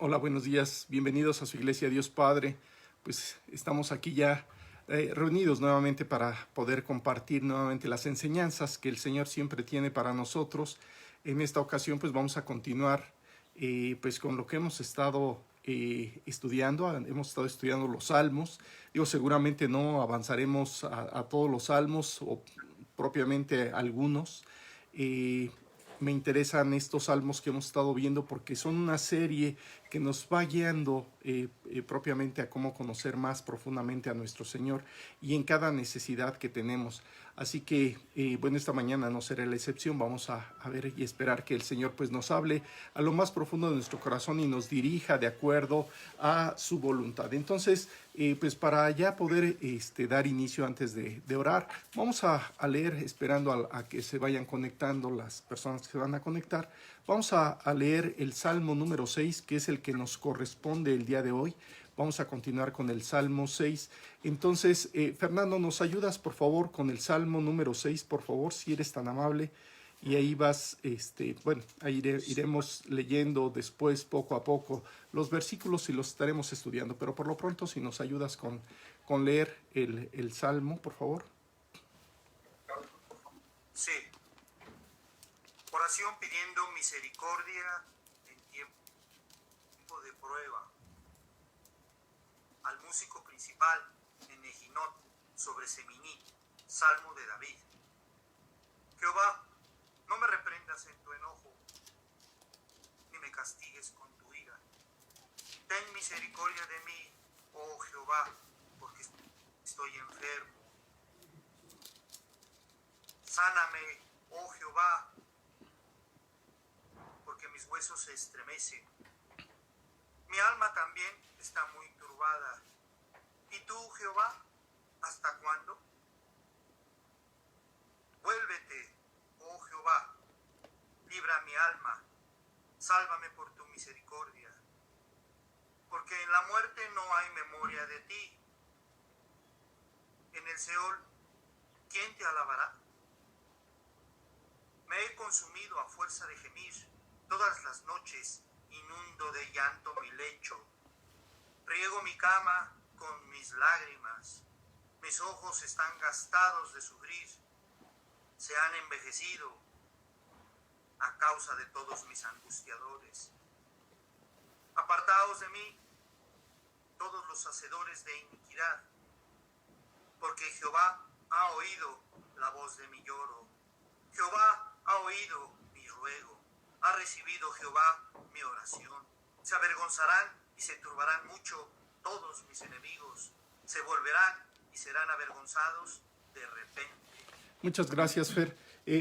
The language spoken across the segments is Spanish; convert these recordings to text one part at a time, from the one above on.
Hola, buenos días. Bienvenidos a su iglesia Dios Padre. Pues estamos aquí ya reunidos nuevamente para poder compartir nuevamente las enseñanzas que el Señor siempre tiene para nosotros. En esta ocasión pues vamos a continuar pues con lo que hemos estado estudiando. Hemos estado estudiando los salmos. Digo, seguramente no avanzaremos a todos los salmos o propiamente algunos. Me interesan estos salmos que hemos estado viendo porque son una serie que nos va guiando propiamente a cómo conocer más profundamente a nuestro Señor y en cada necesidad que tenemos. Así que, bueno, esta mañana no será la excepción. Vamos a ver y esperar que el Señor pues nos hable a lo más profundo de nuestro corazón y nos dirija de acuerdo a su voluntad. Entonces, pues para ya poder dar inicio antes de orar, vamos a leer, esperando a que se vayan conectando las personas que se van a conectar. Vamos a leer el Salmo número 6, que es el que nos corresponde el día de hoy. Vamos a continuar con el Salmo 6. Entonces, Fernando, ¿nos ayudas, por favor, con el Salmo número 6, por favor, si eres tan amable? Y ahí vas, bueno, ahí iremos leyendo después, poco a poco, los versículos y los estaremos estudiando. Pero por lo pronto, si nos ayudas con leer el Salmo, por favor. Sí. Oración pidiendo misericordia en tiempo de prueba. Al músico principal en Ejinot sobre Seminit, Salmo de David. Jehová, no me reprendas en tu enojo, ni me castigues con tu ira. Ten misericordia de mí, oh Jehová, porque estoy enfermo. Sáname, oh Jehová, porque mis huesos se estremecen. Mi alma también está muy turbada. ¿Y tú, Jehová, hasta cuándo? Vuélvete, oh Jehová, libra mi alma, sálvame por tu misericordia, porque en la muerte no hay memoria de ti. En el Seol, ¿quién te alabará? Me he consumido a fuerza de gemir, todas las noches inundo de llanto mi lecho. Riego mi cama con mis lágrimas, mis ojos están gastados de sufrir, se han envejecido a causa de todos mis angustiadores. Apartaos de mí, todos los hacedores de iniquidad, porque Jehová ha oído la voz de mi lloro. Jehová ha oído mi ruego, ha recibido Jehová mi oración. Se avergonzarán y se turbarán mucho todos mis enemigos, se volverán y serán avergonzados de repente. Muchas gracias, Fer.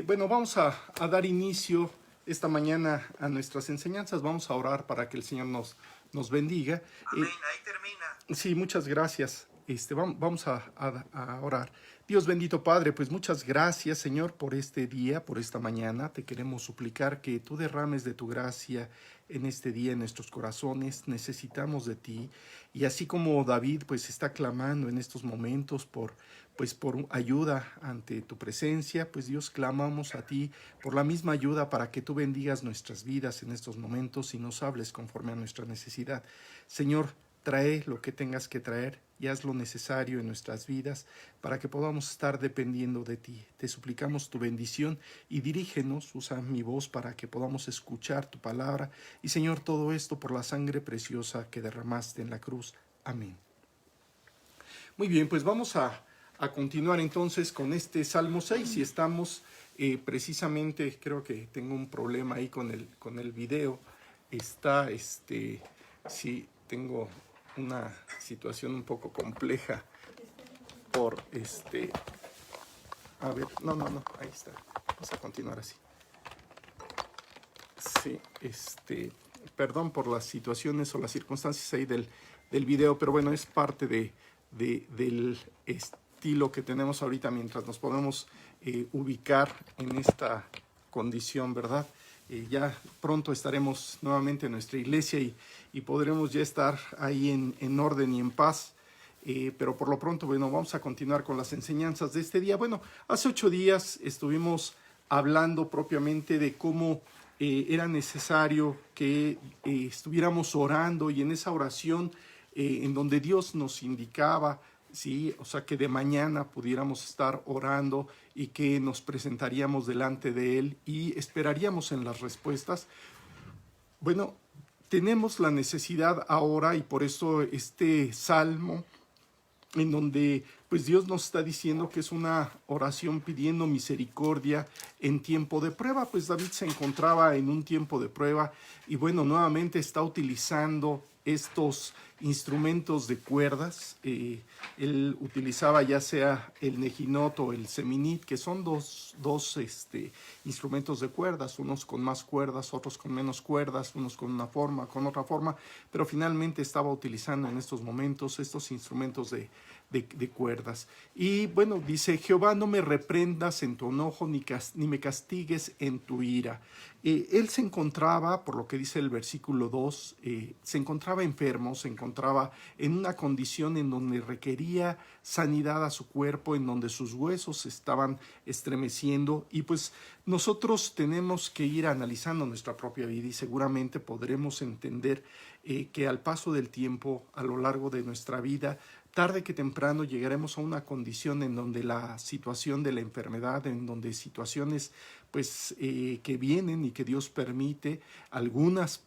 Bueno, vamos a dar inicio esta mañana a nuestras enseñanzas. Vamos a orar para que el Señor nos bendiga. Amén, ahí termina. Sí, muchas gracias. Vamos a orar. Dios bendito Padre, pues muchas gracias, Señor, por este día, por esta mañana. Te queremos suplicar que tú derrames de tu gracia en este día en nuestros corazones. Necesitamos de ti. Y así como David pues está clamando en estos momentos por ayuda ante tu presencia, pues Dios, clamamos a ti por la misma ayuda para que tú bendigas nuestras vidas en estos momentos y nos hables conforme a nuestra necesidad. Señor, trae lo que tengas que traer y haz lo necesario en nuestras vidas para que podamos estar dependiendo de ti. Te suplicamos tu bendición y dirígenos, usa mi voz para que podamos escuchar tu palabra. Y Señor, todo esto por la sangre preciosa que derramaste en la cruz. Amén. Muy bien, pues vamos a continuar entonces con este Salmo 6 y estamos precisamente, creo que tengo un problema ahí con el video. Está, sí, tengo una situación un poco compleja por a ver, no, ahí está. Vamos a continuar así. Sí, perdón por las situaciones o las circunstancias ahí del video, pero bueno, es parte del estilo que tenemos ahorita mientras nos podemos ubicar en esta condición, ¿verdad? Ya pronto estaremos nuevamente en nuestra iglesia y podremos ya estar ahí en orden y en paz. Pero por lo pronto, bueno, vamos a continuar con las enseñanzas de este día. Bueno, hace 8 días estuvimos hablando propiamente de cómo era necesario que estuviéramos orando, y en esa oración en donde Dios nos indicaba, ¿sí? O sea, que de mañana pudiéramos estar orando y que nos presentaríamos delante de Él y esperaríamos en las respuestas. Bueno, tenemos la necesidad ahora, y por eso este salmo en donde pues Dios nos está diciendo que es una oración pidiendo misericordia en tiempo de prueba. Pues David se encontraba en un tiempo de prueba y bueno, nuevamente está utilizando estos instrumentos de cuerdas. Él utilizaba ya sea el nejinot o el seminit, que son dos instrumentos de cuerdas, unos con más cuerdas, otros con menos cuerdas, unos con una forma, con otra forma, pero finalmente estaba utilizando en estos momentos estos instrumentos de cuerdas. Y bueno, dice: Jehová, no me reprendas en tu enojo, ni me castigues en tu ira. Él se encontraba, por lo que dice el versículo 2, se encontraba enfermo, se encontraba en una condición en donde requería sanidad a su cuerpo, en donde sus huesos estaban estremeciendo, y pues nosotros tenemos que ir analizando nuestra propia vida y seguramente podremos entender que al paso del tiempo, a lo largo de nuestra vida, tarde que temprano llegaremos a una condición en donde la situación de la enfermedad, en donde situaciones pues que vienen y que Dios permite, algunas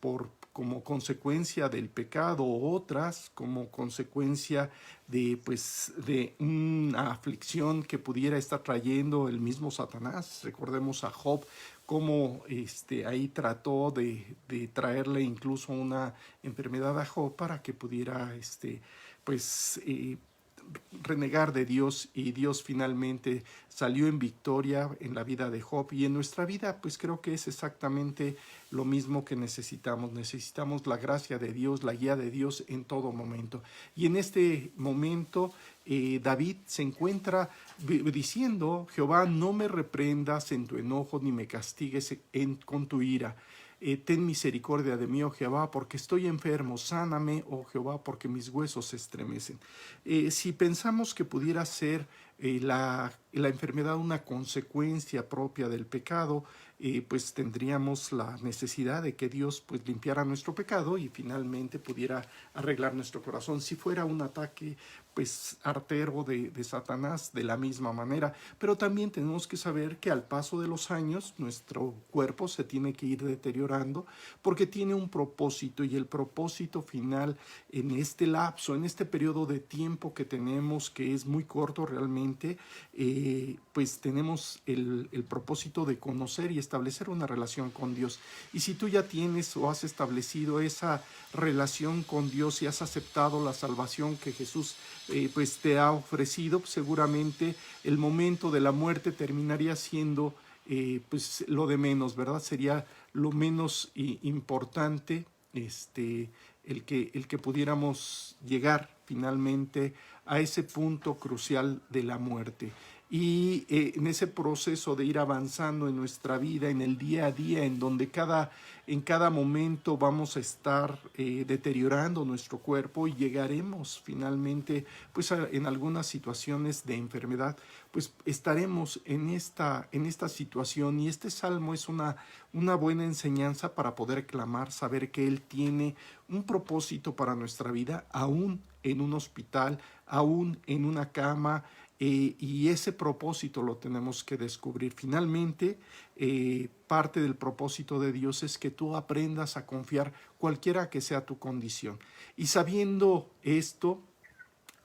como consecuencia del pecado, otras como consecuencia de una aflicción que pudiera estar trayendo el mismo Satanás. Recordemos a Job, cómo ahí trató de traerle incluso una enfermedad a Job para que pudiera renegar de Dios, y Dios finalmente salió en victoria en la vida de Job. Y en nuestra vida pues creo que es exactamente lo mismo que necesitamos la gracia de Dios, la guía de Dios en todo momento. Y en este momento David se encuentra diciendo: Jehová, no me reprendas en tu enojo, ni me castigues con tu ira. Ten misericordia de mí, oh Jehová, porque estoy enfermo. Sáname, oh Jehová, porque mis huesos se estremecen. Si pensamos que pudiera ser la enfermedad una consecuencia propia del pecado, pues tendríamos la necesidad de que Dios pues limpiara nuestro pecado y finalmente pudiera arreglar nuestro corazón. Si fuera un ataque pues artero de Satanás, de la misma manera. Pero también tenemos que saber que al paso de los años nuestro cuerpo se tiene que ir deteriorando porque tiene un propósito, y el propósito final en este lapso, en este periodo de tiempo que tenemos, que es muy corto realmente, pues tenemos el propósito de conocer y establecer una relación con Dios. Y si tú ya tienes o has establecido esa relación con Dios y has aceptado la salvación que Jesús pues te ha ofrecido, pues seguramente el momento de la muerte terminaría siendo pues lo de menos, ¿verdad? Sería lo menos importante el que pudiéramos llegar finalmente a ese punto crucial de la muerte. Y en ese proceso de ir avanzando en nuestra vida, en el día a día, en donde en cada momento vamos a estar deteriorando nuestro cuerpo, y llegaremos finalmente pues en algunas situaciones de enfermedad, pues estaremos en esta situación. Y este salmo es una buena enseñanza para poder clamar, saber que Él tiene un propósito para nuestra vida, aún en un hospital, aún en una cama, y ese propósito lo tenemos que descubrir. Finalmente, parte del propósito de Dios es que tú aprendas a confiar cualquiera que sea tu condición. Y sabiendo esto,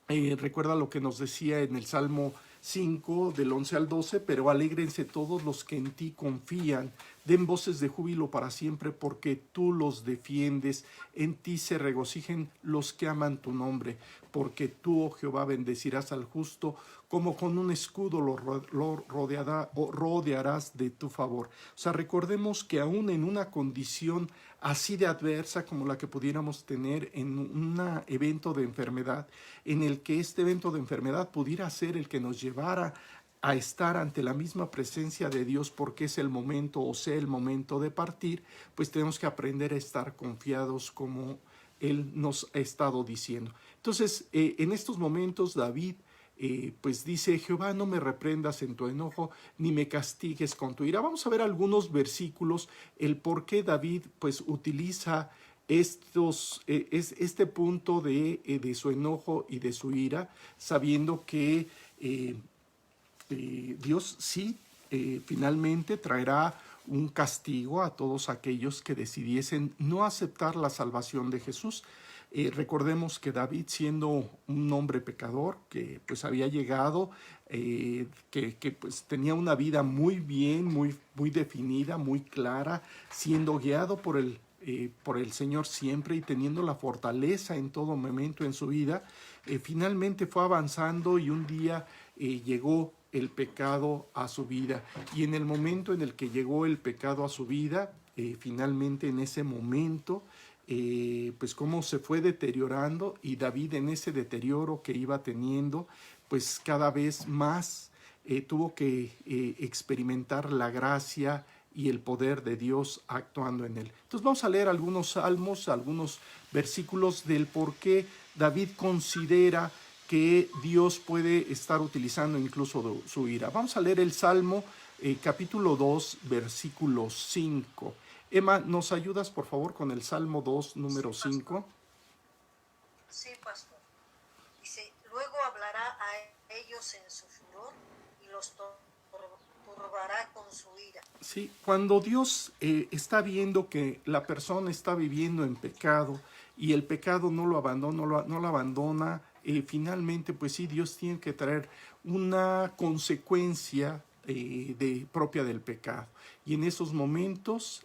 recuerda lo que nos decía en el Salmo 5, del 11 al 12, pero alégrense todos los que en ti confían, den voces de júbilo para siempre, porque tú los defiendes, en ti se regocijen los que aman tu nombre, porque tú, oh Jehová, bendecirás al justo, como con un escudo lo rodearás de tu favor. O sea, recordemos que aún en una condición así de adversa como la que pudiéramos tener en un evento de enfermedad, en el que este evento de enfermedad pudiera ser el que nos llevara a estar ante la misma presencia de Dios, porque es el momento, o sea, el momento de partir, pues tenemos que aprender a estar confiados como Él nos ha estado diciendo. Entonces, en estos momentos David pues dice: Jehová, no me reprendas en tu enojo, ni me castigues con tu ira. Vamos a ver algunos versículos, el por qué David pues utiliza este punto de su enojo y de su ira, sabiendo que Dios sí finalmente traerá un castigo a todos aquellos que decidiesen no aceptar la salvación de Jesús. Recordemos que David, siendo un hombre pecador, que pues había llegado, que pues tenía una vida muy bien, muy definida, muy clara, siendo guiado por el Señor siempre y teniendo la fortaleza en todo momento en su vida, finalmente fue avanzando y un día llegó el pecado a su vida. Y en el momento en el que llegó el pecado a su vida, finalmente en ese momento, pues cómo se fue deteriorando, y David en ese deterioro que iba teniendo, pues cada vez más tuvo que experimentar la gracia y el poder de Dios actuando en él. Entonces vamos a leer algunos salmos, algunos versículos del por qué David considera que Dios puede estar utilizando incluso su ira. Vamos a leer el Salmo capítulo 2, versículo 5. Emma, ¿nos ayudas por favor con el Salmo 2, número 5? Sí, pastor. Dice: luego hablará a ellos en su furor y los turbará con su ira. Sí, cuando Dios está viendo que la persona está viviendo en pecado y el pecado no lo abandona, no lo abandona, finalmente pues sí, Dios tiene que traer una consecuencia propia del pecado. Y en esos momentos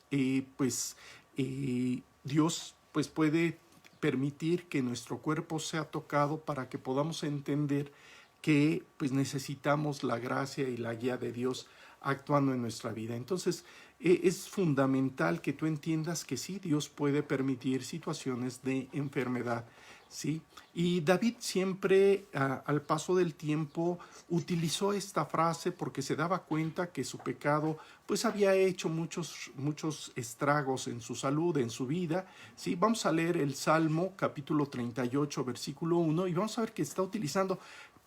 Dios pues puede permitir que nuestro cuerpo sea tocado para que podamos entender que pues necesitamos la gracia y la guía de Dios actuando en nuestra vida. Entonces es fundamental que tú entiendas que sí, Dios puede permitir situaciones de enfermedad, ¿sí? Y David siempre al paso del tiempo utilizó esta frase porque se daba cuenta que su pecado pues había hecho muchos estragos en su salud, en su vida, ¿sí? Vamos a leer el Salmo capítulo 38, versículo 1, y vamos a ver que está utilizando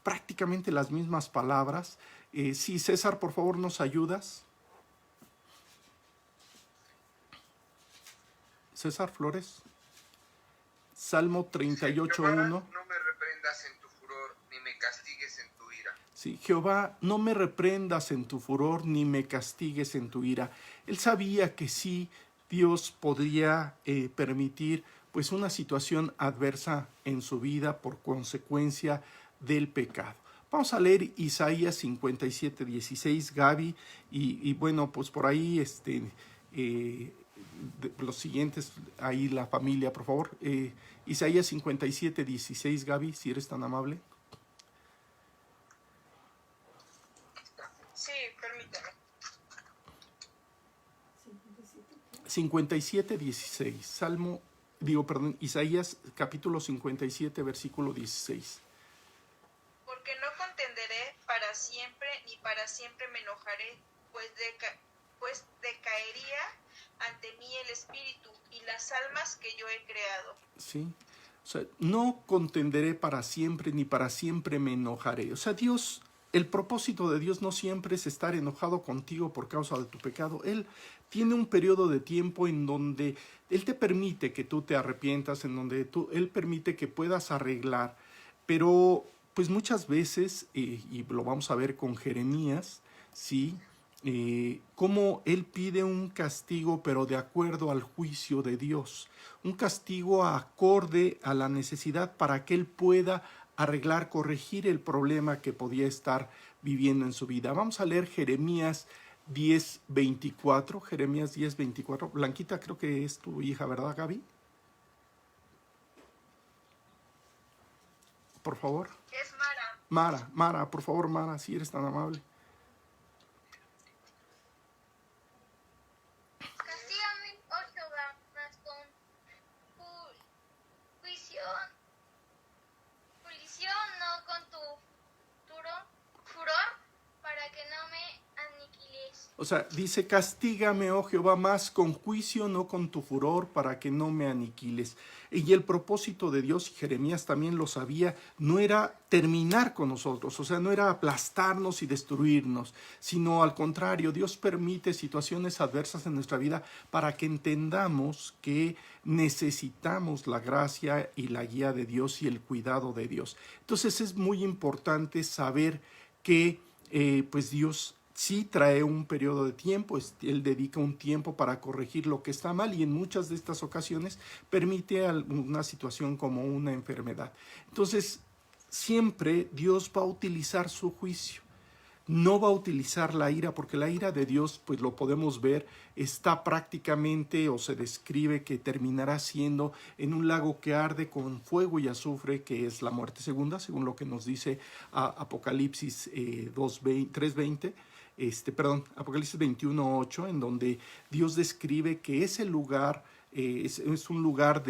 prácticamente las mismas palabras. Sí, César, por favor, ¿nos ayudas? César Flores. Salmo 38:1. Jehová, no me reprendas en tu furor, ni me castigues en tu ira. Sí, Jehová, no me reprendas en tu furor, ni me castigues en tu ira. Él sabía que sí, Dios podría permitir pues una situación adversa en su vida por consecuencia del pecado. Vamos a leer Isaías 57:16, Gaby, y bueno, pues por ahí los siguientes, ahí la familia, por favor. Isaías 57:16, Gaby, si eres tan amable. Sí, permítame. 57:16, Isaías capítulo 57, versículo 16. Porque no contenderé para siempre, ni para siempre me enojaré, pues decaería ante mí el espíritu y las almas que yo he creado. Sí, o sea, no contenderé para siempre, ni para siempre me enojaré. O sea, Dios, el propósito de Dios no siempre es estar enojado contigo por causa de tu pecado. Él tiene un periodo de tiempo en donde Él te permite que tú te arrepientas, en donde Él permite que puedas arreglar, pero pues muchas veces, y lo vamos a ver con Jeremías, ¿sí? Cómo Él pide un castigo, pero de acuerdo al juicio de Dios, un castigo acorde a la necesidad para que Él pueda arreglar, corregir el problema que podía estar viviendo en su vida. Vamos a leer Jeremías 10:24, Jeremías 10:24. Blanquita, creo que es tu hija, ¿verdad, Gaby? Por favor. Es Mara. Mara, por favor, Mara, si eres tan amable. Castígame, oh Jehová, mas con pulsión, no con tu furor, para que no me aniquiles. O O sea, dice, castígame, oh Jehová, más con juicio, no con tu furor, para que no me aniquiles. Y el propósito de Dios, y Jeremías también lo sabía, no era terminar con nosotros, o sea, no era aplastarnos y destruirnos, sino al contrario, Dios permite situaciones adversas en nuestra vida para que entendamos que necesitamos la gracia y la guía de Dios y el cuidado de Dios. Entonces es muy importante saber que pues Dios sí trae un periodo de tiempo, Él dedica un tiempo para corregir lo que está mal y en muchas de estas ocasiones permite una situación como una enfermedad. Entonces, siempre Dios va a utilizar su juicio. No va a utilizar la ira, porque la ira de Dios, pues lo podemos ver, está prácticamente o se describe que terminará siendo en un lago que arde con fuego y azufre, que es la muerte segunda, según lo que nos dice Apocalipsis 3:20. Apocalipsis 21:8, en donde Dios describe que ese lugar es un lugar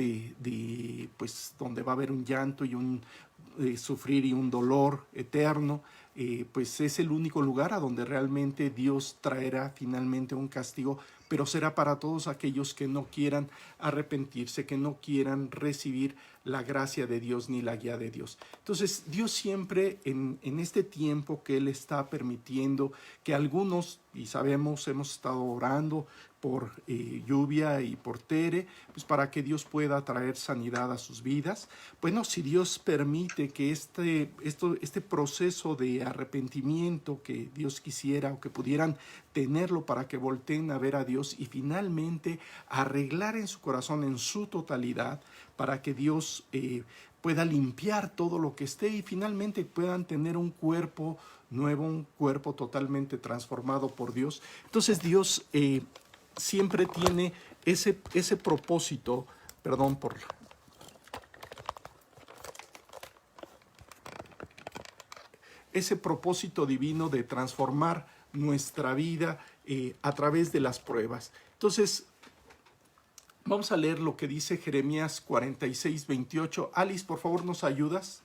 pues, donde va a haber un llanto y un sufrir y un dolor eterno. Pues es el único lugar a donde realmente Dios traerá finalmente un castigo, pero será para todos aquellos que no quieran arrepentirse, que no quieran recibir la gracia de Dios ni la guía de Dios. Entonces, Dios siempre en este tiempo que Él está permitiendo que algunos, y sabemos, hemos estado orando por Lluvia y por Tere, pues para que Dios pueda traer sanidad a sus vidas. Bueno, si Dios permite que este proceso de arrepentimiento que Dios quisiera o que pudieran tenerlo para que volteen a ver a Dios y finalmente arreglar en su corazón en su totalidad para que Dios pueda limpiar todo lo que esté y finalmente puedan tener un cuerpo nuevo, un cuerpo totalmente transformado por Dios. Entonces Dios siempre tiene ese propósito, ese propósito divino de transformar nuestra vida a través de las pruebas. Entonces, vamos a leer lo que dice Jeremías 46:28. Alice, por favor, ¿nos ayudas?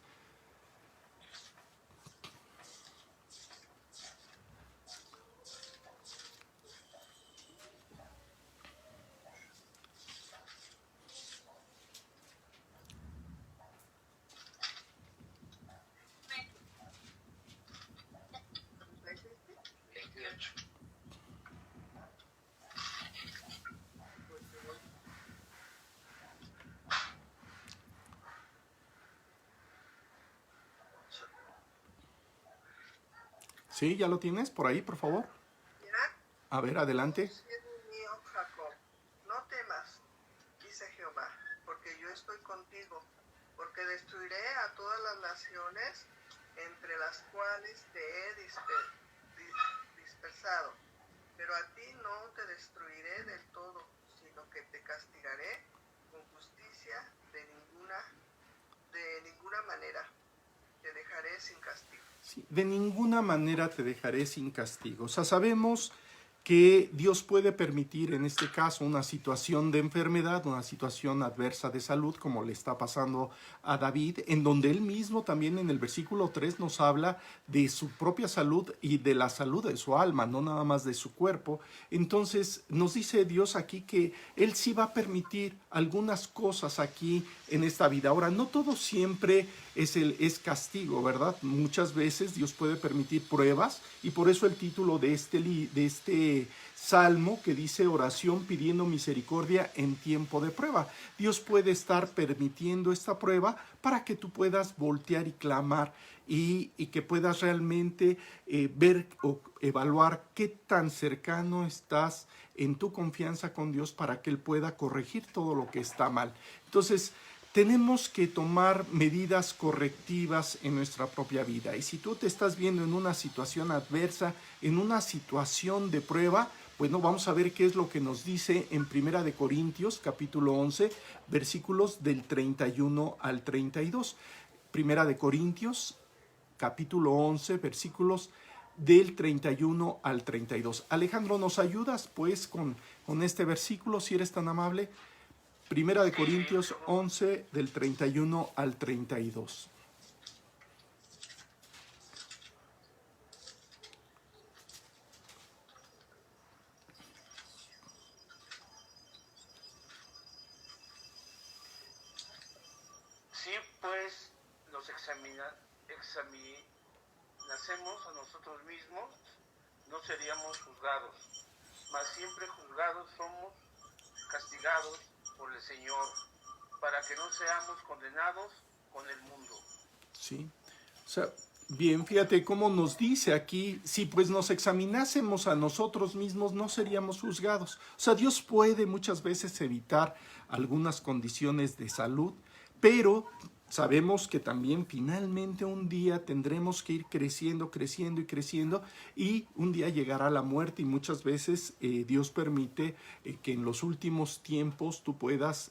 Sí, ¿ya lo tienes por ahí, por favor? A ver, adelante. Mío, Jacob, no temas, dice Jehová, porque yo estoy contigo, porque destruiré a todas las naciones entre las cuales te he dispersado, pero a ti no te destruiré del todo, sino que te castigaré con justicia de ninguna manera te dejaré sin castigo. Sí, de ninguna manera te dejaré sin castigo. O sea, sabemos que Dios puede permitir en este caso una situación de enfermedad, una situación adversa de salud, como le está pasando a David, en donde él mismo también en el versículo 3 nos habla de su propia salud y de la salud de su alma, no nada más de su cuerpo. Entonces nos dice Dios aquí que Él sí va a permitir algunas cosas aquí en esta vida. Ahora, no todo siempre es castigo, ¿verdad? Muchas veces Dios puede permitir pruebas y por eso el título de este salmo que dice oración pidiendo misericordia en tiempo de prueba. Dios puede estar permitiendo esta prueba para que tú puedas voltear y clamar y que puedas realmente ver o evaluar qué tan cercano estás en tu confianza con Dios para que Él pueda corregir todo lo que está mal. Entonces, tenemos que tomar medidas correctivas en nuestra propia vida. Y si tú te estás viendo en una situación adversa, en una situación de prueba, bueno, vamos a ver qué es lo que nos dice en 1 de Corintios, capítulo 11, versículos del 31 al 32. 1 de Corintios, capítulo 11, versículos del 31 al 32. Alejandro, ¿nos ayudas pues con este versículo, si eres tan amable? 1 de Corintios 11, del 31 al 32. examinásemos a nosotros mismos, no seríamos juzgados, mas siempre juzgados somos, castigados por el Señor, para que no seamos condenados con el mundo. Sí, o sea, bien, fíjate cómo nos dice aquí, si pues nos examinásemos a nosotros mismos no seríamos juzgados. O sea, Dios puede muchas veces evitar algunas condiciones de salud, pero sabemos que también finalmente un día tendremos que ir creciendo, creciendo y creciendo, y un día llegará la muerte, y muchas veces Dios permite que en los últimos tiempos tú puedas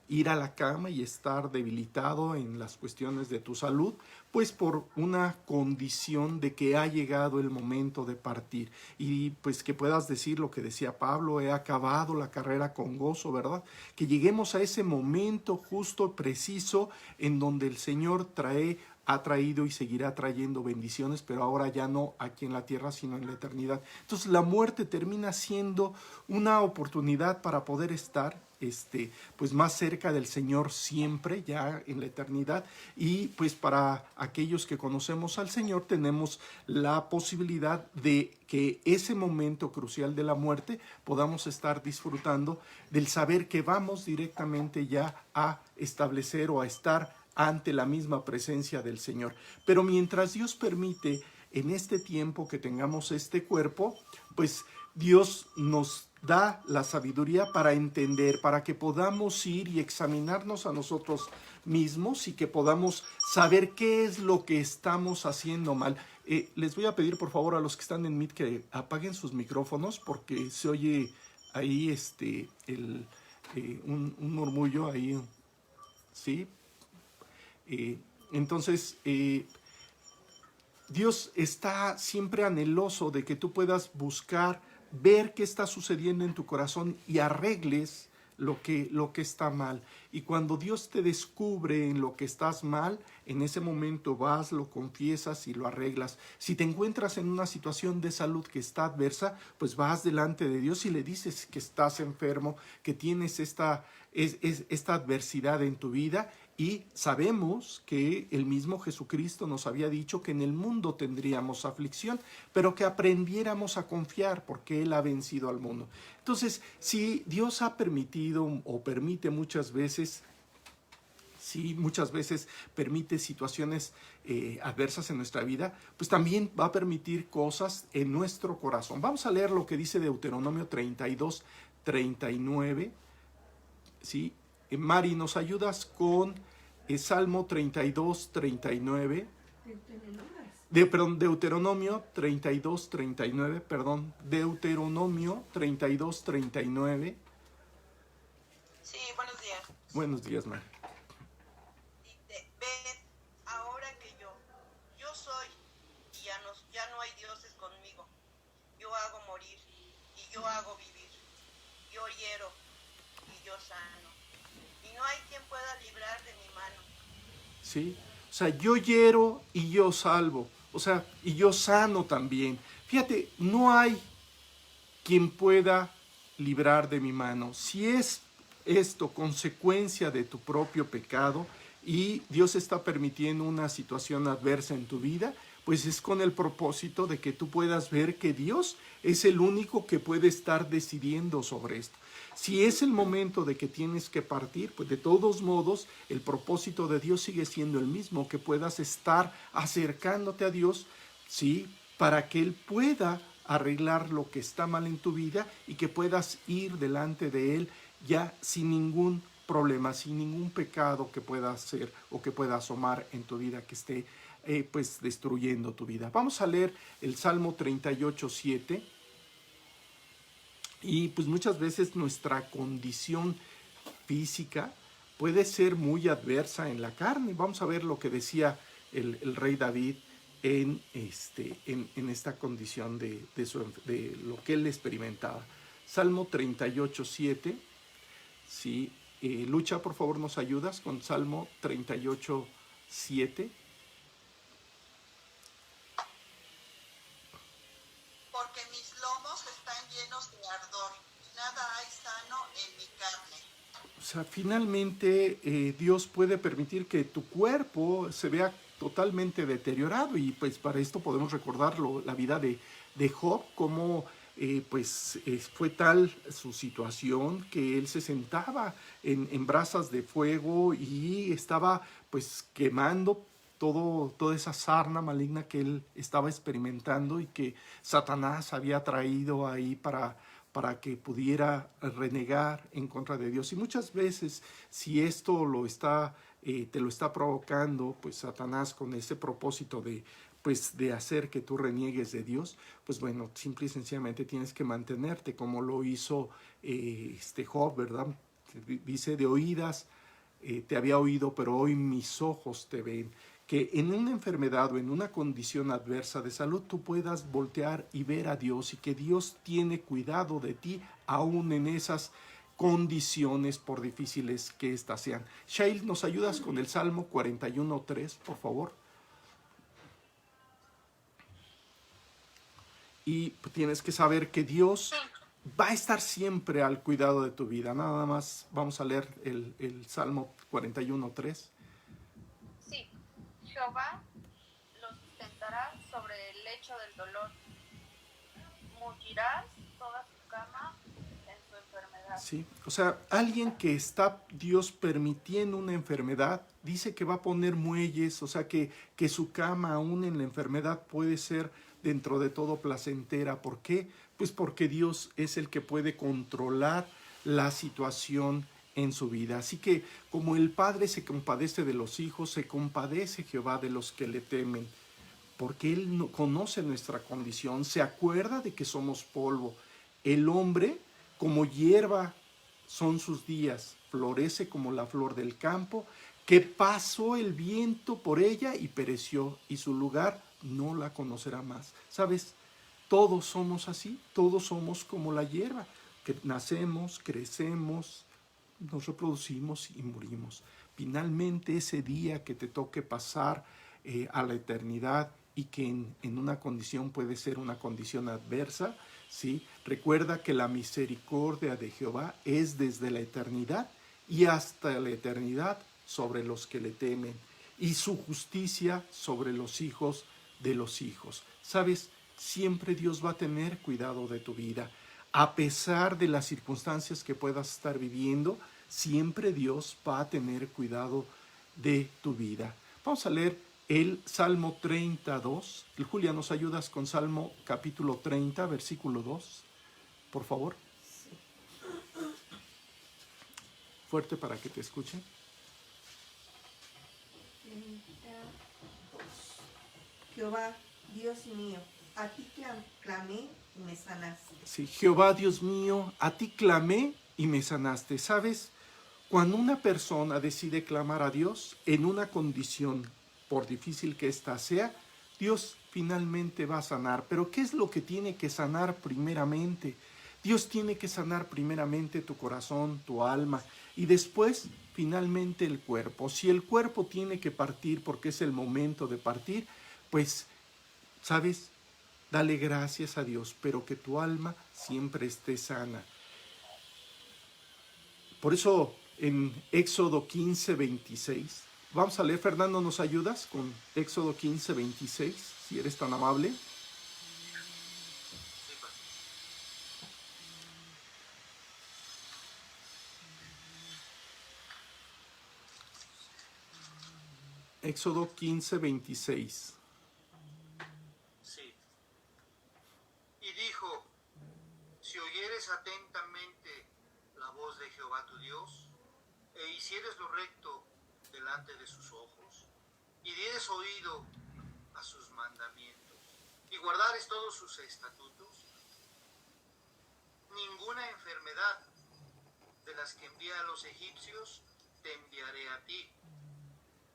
ir a la cama y estar debilitado en las cuestiones de tu salud, pues por una condición de que ha llegado el momento de partir, y pues que puedas decir lo que decía Pablo: he acabado la carrera con gozo, ¿verdad? Que lleguemos a ese momento justo, preciso, en donde el Señor ha traído y seguirá trayendo bendiciones, pero ahora ya no aquí en la tierra, sino en la eternidad. Entonces la muerte termina siendo una oportunidad para poder estar pues más cerca del Señor siempre, ya en la eternidad, y pues para aquellos que conocemos al Señor tenemos la posibilidad de que ese momento crucial de la muerte podamos estar disfrutando del saber que vamos directamente ya a establecer o a estar ante la misma presencia del Señor. Pero mientras Dios permite en este tiempo que tengamos este cuerpo, pues Dios nos da la sabiduría para entender, para que podamos ir y examinarnos a nosotros mismos y que podamos saber qué es lo que estamos haciendo mal. Les voy a pedir por favor a los que están en Meet que apaguen sus micrófonos, porque se oye ahí un murmullo ahí, ¿sí? Entonces, Dios está siempre anheloso de que tú puedas buscar, ver qué está sucediendo en tu corazón y arregles lo que está mal. Y cuando Dios te descubre en lo que estás mal, en ese momento vas, lo confiesas y lo arreglas. Si te encuentras en una situación de salud que está adversa, pues vas delante de Dios y le dices que estás enfermo, que tienes esta adversidad en tu vida. Y sabemos que el mismo Jesucristo nos había dicho que en el mundo tendríamos aflicción, pero que aprendiéramos a confiar porque Él ha vencido al mundo. Entonces, si Dios ha permitido o permite muchas veces permite situaciones adversas en nuestra vida, pues también va a permitir cosas en nuestro corazón. Vamos a leer lo que dice Deuteronomio 32, 39, ¿sí? Mari, ¿nos ayudas con Salmo 32, 39? Deuteronomio 32, 39, perdón. Deuteronomio 32, 39. Sí, buenos días. Buenos días, Mari. Dice, ved, ahora que yo soy, y ya no hay dioses conmigo. Yo hago morir, y yo hago vivir. Yo hiero, y yo sano. Y no hay quien pueda librar de mi mano. Sí, o sea, yo hiero y yo salvo, o sea, y yo sano también. Fíjate, no hay quien pueda librar de mi mano. Si es esto consecuencia de tu propio pecado y Dios está permitiendo una situación adversa en tu vida, pues es con el propósito de que tú puedas ver que Dios es el único que puede estar decidiendo sobre esto. Si es el momento de que tienes que partir, pues de todos modos el propósito de Dios sigue siendo el mismo, que puedas estar acercándote a Dios, ¿sí? Para que Él pueda arreglar lo que está mal en tu vida y que puedas ir delante de Él ya sin ningún problema, sin ningún pecado que pueda hacer o que pueda asomar en tu vida que esté pues destruyendo tu vida. Vamos a leer el Salmo 38, 7. Y pues muchas veces nuestra condición física puede ser muy adversa en la carne. Vamos a ver lo que decía el rey David en esta condición de lo que él experimentaba. Salmo 38, 7. Sí, Lucha, por favor, ¿nos ayudas con Salmo 38, 7? Porque mis lomos están llenos de ardor, nada hay sano sano en mi carne. O sea, finalmente Dios puede permitir que tu cuerpo se vea totalmente deteriorado y pues para esto podemos recordar la vida de Job, como fue tal su situación que él se sentaba en brasas de fuego y estaba pues quemando toda esa sarna maligna que él estaba experimentando y que Satanás había traído ahí para que pudiera renegar en contra de Dios. Y muchas veces, si esto te lo está provocando, pues Satanás con ese propósito de hacer que tú reniegues de Dios, pues bueno, simple y sencillamente tienes que mantenerte, como lo hizo Job, ¿verdad? Dice, de oídas te había oído, pero hoy mis ojos te ven. Que en una enfermedad o en una condición adversa de salud tú puedas voltear y ver a Dios y que Dios tiene cuidado de ti aún en esas condiciones por difíciles que éstas sean. Shail, ¿nos ayudas con el Salmo 41:3, por favor? Y tienes que saber que Dios va a estar siempre al cuidado de tu vida. Nada más vamos a leer el Salmo 41:3. Sí, Jehová lo sustentará sobre el lecho del dolor. Mullirás toda su cama en su enfermedad. Sí, o sea, alguien que está Dios permitiendo una enfermedad, dice que va a poner muelles, o sea, que su cama aún en la enfermedad puede ser dentro de todo placentera. ¿Por qué? Pues porque Dios es el que puede controlar la situación en su vida. Así que como el Padre se compadece de los hijos, se compadece Jehová de los que le temen, porque Él conoce nuestra condición, se acuerda de que somos polvo. El hombre, como hierba son sus días, florece como la flor del campo, que pasó el viento por ella y pereció, y su lugar no la conocerá más. ¿Sabes? Todos somos así, todos somos como la hierba, que nacemos, crecemos, nos reproducimos y morimos. Finalmente ese día que te toque pasar a la eternidad y que en una condición puede ser una condición adversa, ¿sí? Recuerda que la misericordia de Jehová es desde la eternidad y hasta la eternidad sobre los que le temen, y su justicia sobre los hijos de los hijos. ¿Sabes? Siempre Dios va a tener cuidado de tu vida. A pesar de las circunstancias que puedas estar viviendo, siempre Dios va a tener cuidado de tu vida. Vamos a leer el Salmo 32. Julia, ¿nos ayudas con Salmo capítulo 30, versículo 2? Por favor. Sí. Fuerte para que te escuchen. 32. Jehová, Dios mío, a ti clamé y me sanaste. Sí, Jehová, Dios mío, a ti clamé y me sanaste. ¿Sabes? Cuando una persona decide clamar a Dios en una condición, por difícil que ésta sea, Dios finalmente va a sanar. Pero ¿qué es lo que tiene que sanar primeramente? Dios tiene que sanar primeramente tu corazón, tu alma, y después finalmente el cuerpo. Si el cuerpo tiene que partir porque es el momento de partir, pues, ¿sabes? Dale gracias a Dios, pero que tu alma siempre esté sana. Por eso en Éxodo 15:26, vamos a leer. Fernando, ¿nos ayudas con Éxodo 15:26, si eres tan amable? Éxodo 15:26. Sí. Y dijo, si oyeres atentamente la voz de Jehová tu Dios, e hicieres lo recto delante de sus ojos, y dieres oído a sus mandamientos, y guardares todos sus estatutos, ninguna enfermedad de las que envía a los egipcios te enviaré a ti,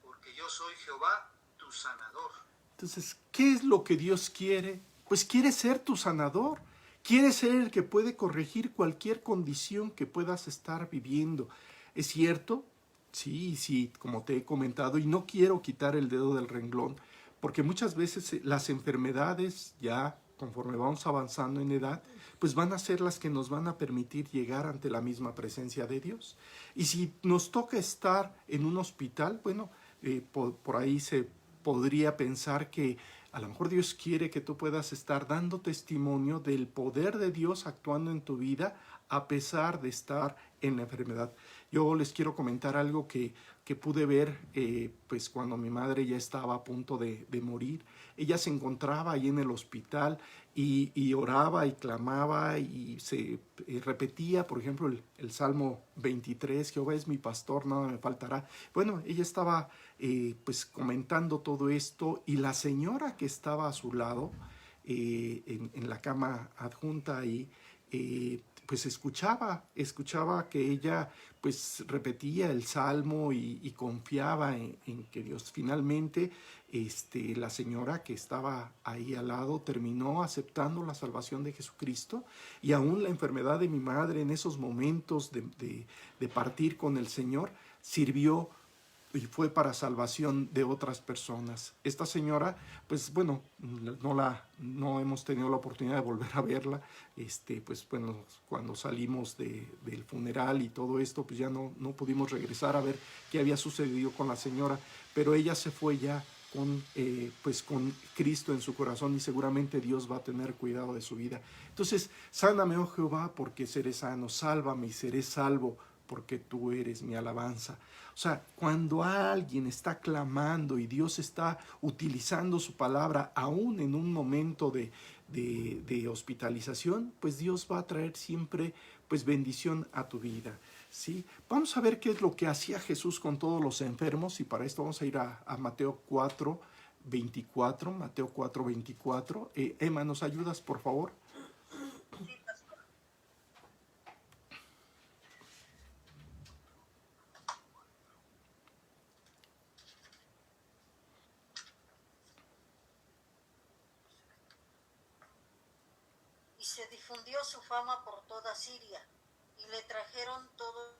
porque yo soy Jehová, tu sanador. Entonces, ¿qué es lo que Dios quiere? Pues quiere ser tu sanador. Quiere ser el que puede corregir cualquier condición que puedas estar viviendo. ¿Es cierto? Sí, como te he comentado, y no quiero quitar el dedo del renglón, porque muchas veces las enfermedades, ya conforme vamos avanzando en edad, pues van a ser las que nos van a permitir llegar ante la misma presencia de Dios. Y si nos toca estar en un hospital, bueno, por ahí se podría pensar que a lo mejor Dios quiere que tú puedas estar dando testimonio del poder de Dios actuando en tu vida a pesar de estar en la enfermedad. Yo les quiero comentar algo que pude ver pues cuando mi madre ya estaba a punto de morir. Ella se encontraba ahí en el hospital y oraba y clamaba y se repetía, por ejemplo, el Salmo 23, Jehová es mi pastor, nada me faltará. Bueno, ella estaba pues comentando todo esto y la señora que estaba a su lado en la cama adjunta ahí, pues escuchaba que ella pues repetía el salmo y confiaba en que Dios. Finalmente la señora que estaba ahí al lado terminó aceptando la salvación de Jesucristo, y aún la enfermedad de mi madre en esos momentos de partir con el Señor sirvió y fue para salvación de otras personas. Esta señora, pues bueno, no hemos tenido la oportunidad de volver a verla. Pues bueno, cuando salimos del funeral y todo esto, pues ya no pudimos regresar a ver qué había sucedido con la señora, pero ella se fue ya pues con Cristo en su corazón, y seguramente Dios va a tener cuidado de su vida. Entonces, sáname, oh Jehová, porque seré sano, sálvame y seré salvo, porque tú eres mi alabanza. O sea, cuando alguien está clamando y Dios está utilizando su palabra aún en un momento de hospitalización, pues Dios va a traer siempre pues bendición a tu vida, ¿sí? Vamos a ver qué es lo que hacía Jesús con todos los enfermos, y para esto vamos a ir a Mateo 4:24. Mateo 4:24. Emma, ¿nos ayudas, por favor? Se difundió su fama por toda Siria, y le trajeron todos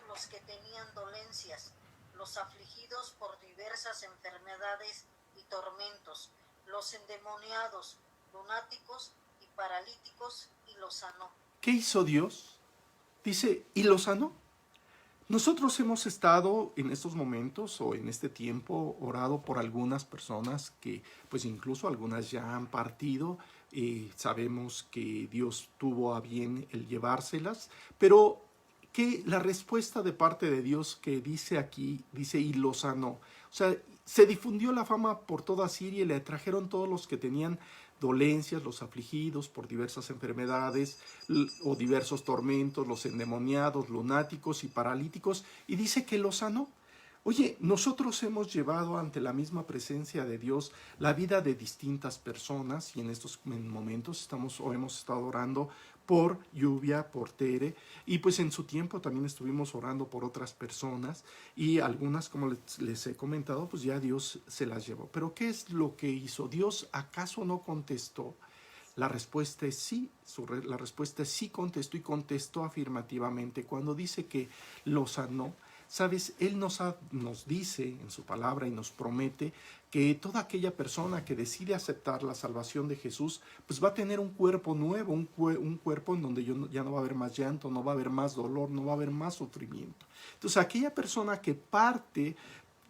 los que tenían dolencias, los afligidos por diversas enfermedades y tormentos, los endemoniados, lunáticos y paralíticos, y los sanó. ¿Qué hizo Dios? Dice, ¿y los sanó? Nosotros hemos estado en estos momentos o en este tiempo orado por algunas personas que pues incluso algunas ya han partido. Sabemos que Dios tuvo a bien el llevárselas, pero que la respuesta de parte de Dios que dice aquí, dice, y lo sanó. O sea, se difundió la fama por toda Siria y le trajeron todos los que tenían dolencias, los afligidos por diversas enfermedades o diversos tormentos, los endemoniados, lunáticos y paralíticos, y dice que los sanó. Oye, nosotros hemos llevado ante la misma presencia de Dios la vida de distintas personas, y en estos momentos hemos estado orando por Lluvia, por Tere, y pues en su tiempo también estuvimos orando por otras personas, y algunas, como les he comentado, pues ya Dios se las llevó. Pero ¿qué es lo que hizo? ¿Dios acaso no contestó? La respuesta es sí, la respuesta es sí contestó, y contestó afirmativamente cuando dice que lo sanó. Sabes, Él nos dice en su palabra y nos promete que toda aquella persona que decide aceptar la salvación de Jesús, pues va a tener un cuerpo nuevo, un cuerpo en donde ya no va a haber más llanto, no va a haber más dolor, no va a haber más sufrimiento. Entonces, aquella persona que parte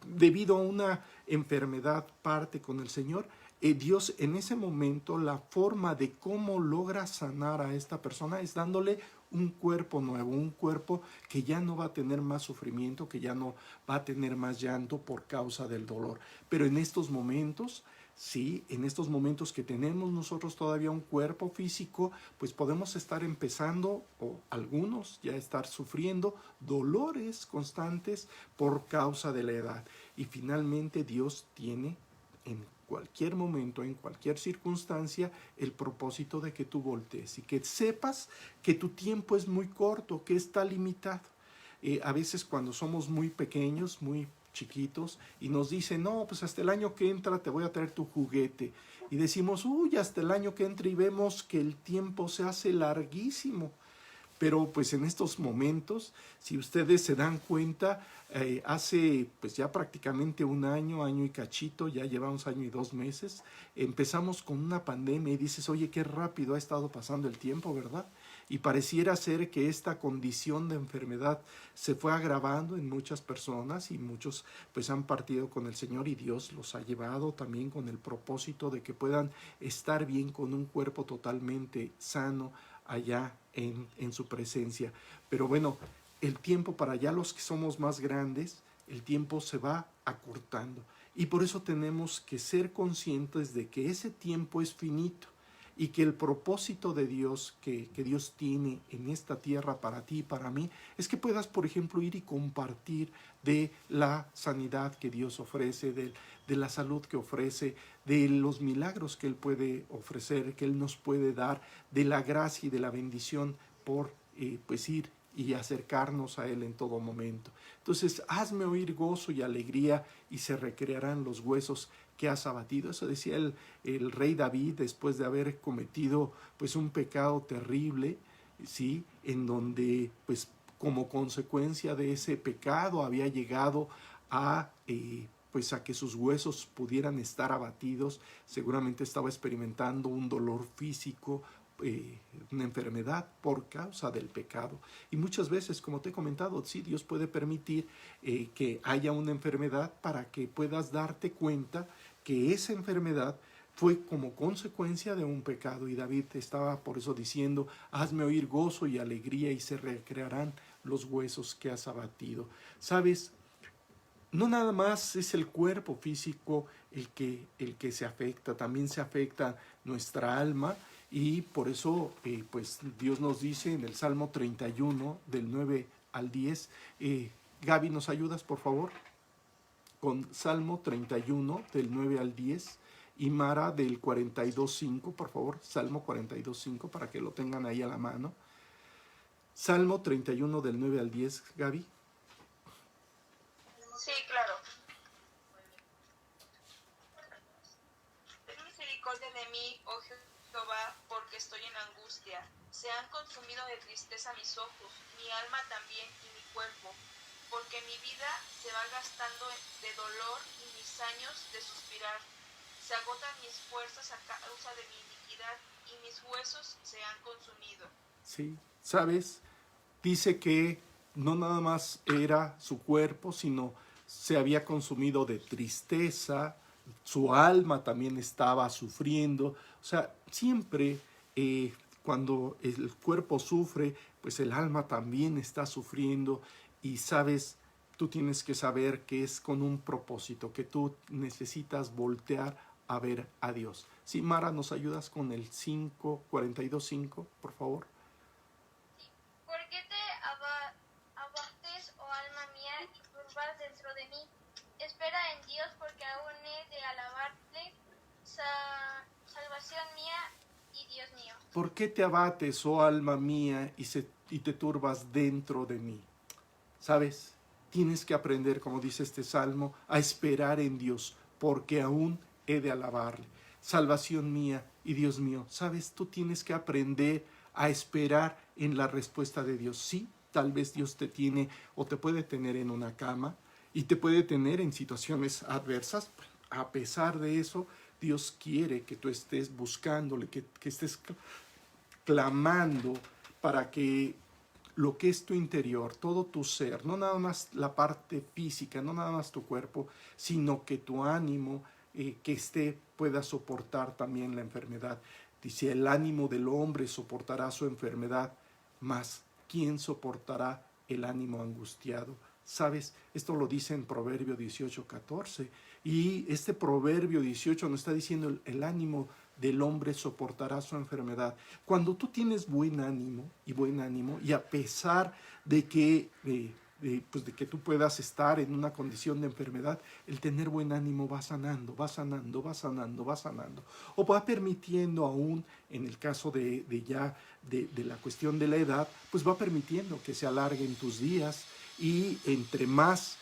debido a una enfermedad, parte con el Señor, Dios en ese momento, la forma de cómo logra sanar a esta persona es dándole un cuerpo nuevo, un cuerpo que ya no va a tener más sufrimiento, que ya no va a tener más llanto por causa del dolor. Pero en estos momentos, sí, en estos momentos que tenemos nosotros todavía un cuerpo físico, pues podemos estar empezando, o algunos ya estar sufriendo dolores constantes por causa de la edad. Y finalmente Dios tiene en cualquier momento, en cualquier circunstancia, el propósito de que tú voltees y que sepas que tu tiempo es muy corto, que está limitado. A veces cuando somos muy pequeños, muy chiquitos, y nos dicen, no, pues hasta el año que entra te voy a traer tu juguete. Y decimos, uy, hasta el año que entra, y vemos que el tiempo se hace larguísimo. Pero pues en estos momentos, si ustedes se dan cuenta, hace pues ya prácticamente un año, año y cachito, ya llevamos año y 2 meses, empezamos con una pandemia y dices, oye, qué rápido ha estado pasando el tiempo, ¿verdad? Y pareciera ser que esta condición de enfermedad se fue agravando en muchas personas y muchos pues han partido con el Señor y Dios los ha llevado también con el propósito de que puedan estar bien con un cuerpo totalmente sano allá en su presencia. Pero bueno, el tiempo para ya los que somos más grandes, el tiempo se va acortando. Y por eso tenemos que ser conscientes de que ese tiempo es finito y que el propósito de Dios que Dios tiene en esta tierra para ti y para mí es que puedas, por ejemplo, ir y compartir de la sanidad que Dios ofrece, de la salud que ofrece, de los milagros que Él puede ofrecer, que Él nos puede dar, de la gracia y de la bendición por pues ir y acercarnos a Él en todo momento. Entonces, hazme oír gozo y alegría y se recrearán los huesos que has abatido. Eso decía el rey David después de haber cometido pues un pecado terrible, ¿sí? En donde pues como consecuencia de ese pecado había llegado a pues a que sus huesos pudieran estar abatidos. Seguramente estaba experimentando un dolor físico, una enfermedad por causa del pecado. Y muchas veces, como te he comentado, sí, Dios puede permitir que haya una enfermedad para que puedas darte cuenta que esa enfermedad fue como consecuencia de un pecado. Y David estaba por eso diciendo, hazme oír gozo y alegría y se recrearán los huesos que has abatido. ¿Sabes? No nada más es el cuerpo físico el que se afecta, también se afecta nuestra alma. Y por eso, pues Dios nos dice en el Salmo 31, del 9 al 10. Gaby, ¿nos ayudas, por favor? Con Salmo 31, del 9 al 10. Y Mara, del 42.5, por favor. Salmo 42.5, para que lo tengan ahí a la mano. Salmo 31, del 9 al 10, Gaby. Sí, claro. Ten misericordia de mí, oh Jehová, porque estoy en angustia. Se han consumido de tristeza mis ojos, mi alma también y mi cuerpo, porque mi vida se va gastando de dolor y mis años de suspirar. Se agotan mis fuerzas a causa de mi iniquidad y mis huesos se han consumido. Sí, ¿sabes? Dice que no nada más era su cuerpo, sino se había consumido de tristeza, su alma también estaba sufriendo. O sea, siempre cuando el cuerpo sufre, pues el alma también está sufriendo. Y sabes, tú tienes que saber que es con un propósito, que tú necesitas voltear a ver a Dios. Sí, Mara, ¿nos ayudas con el 42.5, por favor? ¿Por qué te abates, oh alma mía, y turbas dentro de mí? Espera en Dios, porque aún he de alabarte, salvación mía y Dios mío. ¿Por qué te abates, oh alma mía, y te turbas dentro de mí? ¿Sabes? Tienes que aprender, como dice este salmo, a esperar en Dios, porque aún he de alabarle. Salvación mía y Dios mío. ¿Sabes? Tú tienes que aprender a esperar en la respuesta de Dios. Sí, tal vez Dios te tiene o te puede tener en una cama y te puede tener en situaciones adversas. A pesar de eso, Dios quiere que tú estés buscándole, que estés clamando para que lo que es tu interior, todo tu ser, no nada más la parte física, no nada más tu cuerpo, sino que tu ánimo que pueda soportar también la enfermedad. Dice, el ánimo del hombre soportará su enfermedad, mas ¿quién soportará el ánimo angustiado? ¿Sabes? Esto lo dice en Proverbio 18:14. Y este Proverbio 18 nos está diciendo el ánimo del hombre soportará su enfermedad. Cuando tú tienes buen ánimo, y a pesar de que pues de que tú puedas estar en una condición de enfermedad, el tener buen ánimo va sanando, va sanando, va sanando, va sanando. O va permitiendo aún, en el caso de la cuestión de la edad, pues va permitiendo que se alarguen tus días y entre más,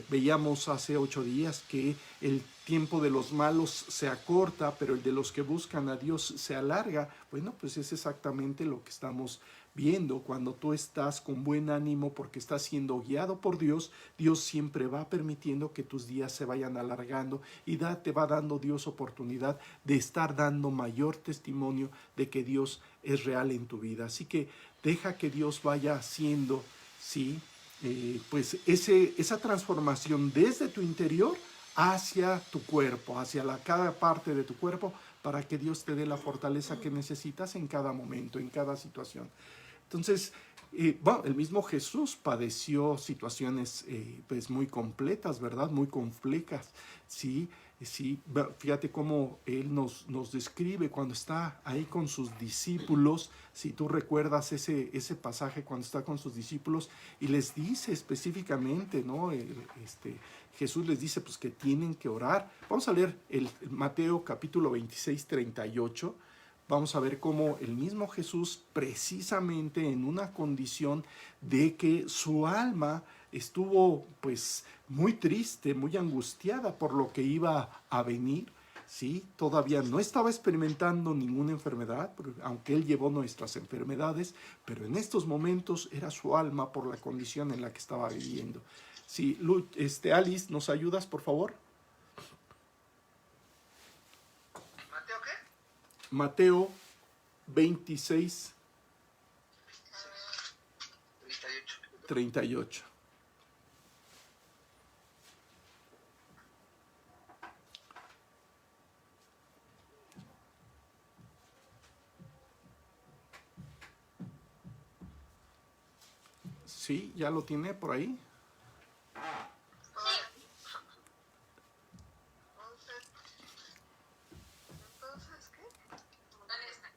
veíamos hace 8 días que el tiempo de los malos se acorta, pero el de los que buscan a Dios se alarga. Bueno, pues es exactamente lo que estamos viendo, cuando tú estás con buen ánimo porque estás siendo guiado por Dios, Dios siempre va permitiendo que tus días se vayan alargando y te va dando Dios oportunidad de estar dando mayor testimonio de que Dios es real en tu vida. Así que deja que Dios vaya haciendo, ¿sí? Pues esa transformación desde tu interior hacia tu cuerpo, hacia cada parte de tu cuerpo, para que Dios te dé la fortaleza que necesitas en cada momento, en cada situación. Entonces, el mismo Jesús padeció situaciones pues muy completas, ¿verdad? Muy complejas, ¿sí? Sí, fíjate cómo Él nos describe cuando está ahí con sus discípulos. Si tú recuerdas ese pasaje cuando está con sus discípulos y les dice específicamente, ¿no? Jesús les dice pues que tienen que orar. Vamos a leer el Mateo capítulo 26, 38. Vamos a ver cómo el mismo Jesús, precisamente en una condición de que su alma estuvo pues muy triste, muy angustiada por lo que iba a venir, ¿sí? Todavía no estaba experimentando ninguna enfermedad, aunque Él llevó nuestras enfermedades, pero en estos momentos era su alma por la condición en la que estaba viviendo. Sí, Alice, ¿nos ayudas, por favor? ¿Mateo qué? Mateo 26, 38. Sí, ya lo tiene por ahí. Entonces, ¿qué? Dale, esta.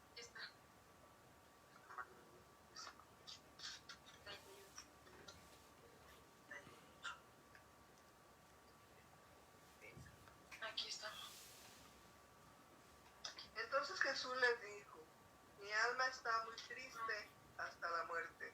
Aquí está. Entonces Jesús les dijo, mi alma está muy triste hasta la muerte.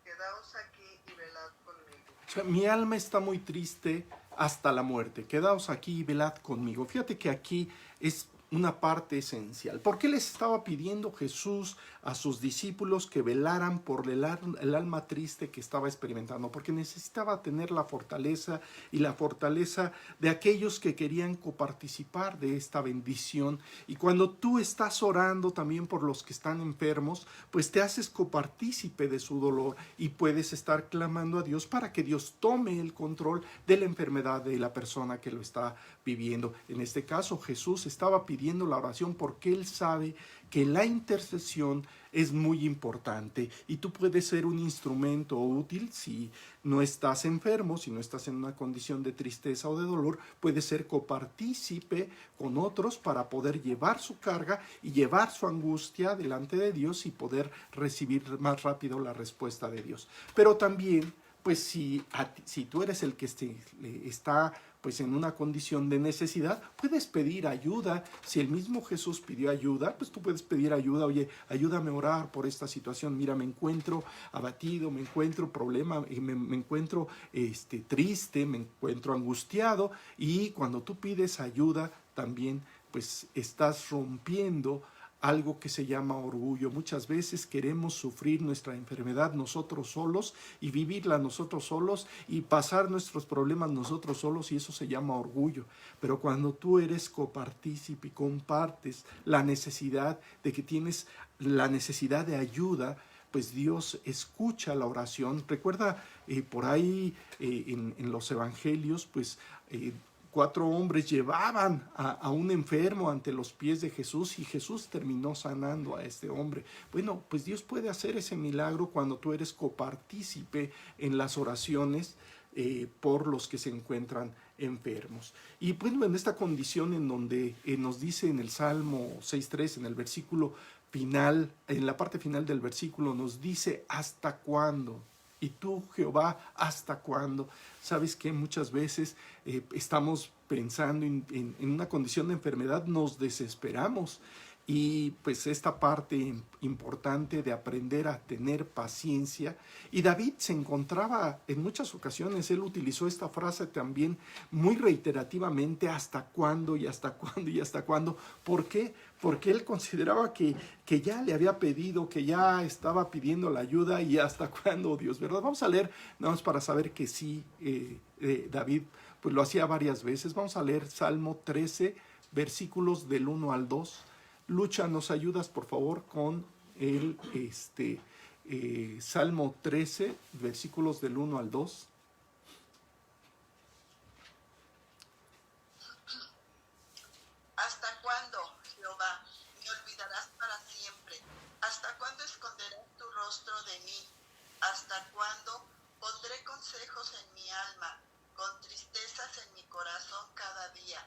Quedaos aquí y velad conmigo. O sea, mi alma está muy triste hasta la muerte. Quedaos aquí y velad conmigo. Fíjate que aquí es una parte esencial. ¿Por qué les estaba pidiendo Jesús a sus discípulos que velaran por el alma triste que estaba experimentando? Porque necesitaba tener la fortaleza y la fortaleza de aquellos que querían coparticipar de esta bendición. Y cuando tú estás orando también por los que están enfermos, pues te haces copartícipe de su dolor y puedes estar clamando a Dios para que Dios tome el control de la enfermedad de la persona que lo está viviendo. En este caso, Jesús estaba pidiendo la oración porque Él sabe que la intercesión es muy importante y tú puedes ser un instrumento útil si no estás enfermo, si no estás en una condición de tristeza o de dolor, puedes ser copartícipe con otros para poder llevar su carga y llevar su angustia delante de Dios y poder recibir más rápido la respuesta de Dios. Pero también, pues si tú eres el que está pues en una condición de necesidad, puedes pedir ayuda. Si el mismo Jesús pidió ayuda, pues tú puedes pedir ayuda. Oye, ayúdame a orar por esta situación. Mira, me encuentro abatido, me encuentro me encuentro triste, me encuentro angustiado. Y cuando tú pides ayuda, también pues estás rompiendo algo que se llama orgullo. Muchas veces queremos sufrir nuestra enfermedad nosotros solos y vivirla nosotros solos y pasar nuestros problemas nosotros solos, y eso se llama orgullo. Pero cuando tú eres copartícipe y compartes la necesidad de que tienes la necesidad de ayuda, pues Dios escucha la oración. Recuerda por ahí en los evangelios, pues 4 hombres llevaban a un enfermo ante los pies de Jesús y Jesús terminó sanando a este hombre. Bueno, pues Dios puede hacer ese milagro cuando tú eres copartícipe en las oraciones por los que se encuentran enfermos. Y bueno, en esta condición en donde nos dice en el Salmo 6.3, en el versículo final, en la parte final del versículo, nos dice ¿hasta cuándo? Y tú, Jehová, ¿hasta cuándo? Sabes que muchas veces estamos pensando en una condición de enfermedad, nos desesperamos y pues esta parte importante de aprender a tener paciencia. Y David se encontraba en muchas ocasiones, él utilizó esta frase también muy reiterativamente: ¿hasta cuándo? Y hasta cuándo y hasta cuándo. ¿Por qué? Porque él consideraba que ya le había pedido, que ya estaba pidiendo la ayuda, y hasta cuándo, Dios, ¿verdad? Vamos a leer, nada más para saber que sí, David pues lo hacía varias veces. Vamos a leer Salmo 13, versículos del 1 al 2. Lucha, ¿nos ayudas por favor con el Salmo 13, versículos del 1 al 2? ¿Hasta cuándo, Jehová, me olvidarás para siempre? ¿Hasta cuándo esconderás tu rostro de mí? ¿Hasta cuándo pondré consejos en mi alma, con tristezas en mi corazón cada día?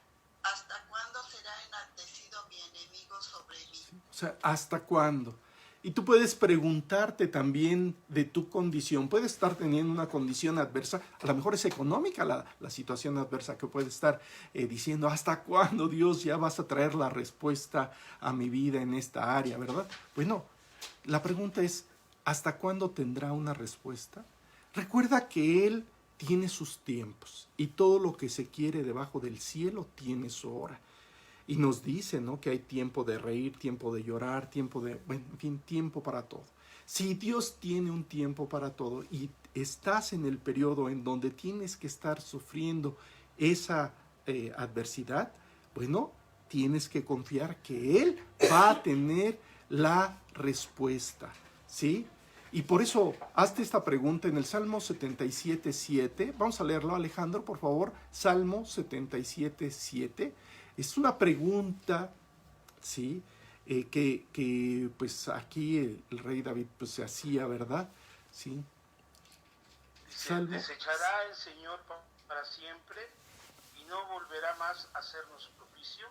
¿Hasta cuándo será enaltecido mi enemigo sobre mí? O sea, ¿hasta cuándo? Y tú puedes preguntarte también de tu condición. Puedes estar teniendo una condición adversa, a lo mejor es económica la situación adversa que puedes estar diciendo: ¿hasta cuándo, Dios, ya vas a traer la respuesta a mi vida en esta área, verdad? Bueno, la pregunta es: ¿hasta cuándo tendrá una respuesta? Recuerda que Él tiene sus tiempos, y todo lo que se quiere debajo del cielo tiene su hora. Y nos dice, ¿no?, que hay tiempo de reír, tiempo de llorar, tiempo de, bueno, en fin, tiempo para todo. Si Dios tiene un tiempo para todo y estás en el periodo en donde tienes que estar sufriendo esa adversidad, bueno, tienes que confiar que Él va a tener la respuesta, ¿sí? Y por eso, hazte esta pregunta en el Salmo 77:7. Vamos a leerlo, Alejandro, por favor. Salmo 77:7. Es una pregunta, ¿sí?, que pues aquí el rey David pues se hacía, ¿verdad? ¿Sí? Salmo. ¿Desechará el Señor para siempre y no volverá más a hacernos propicio?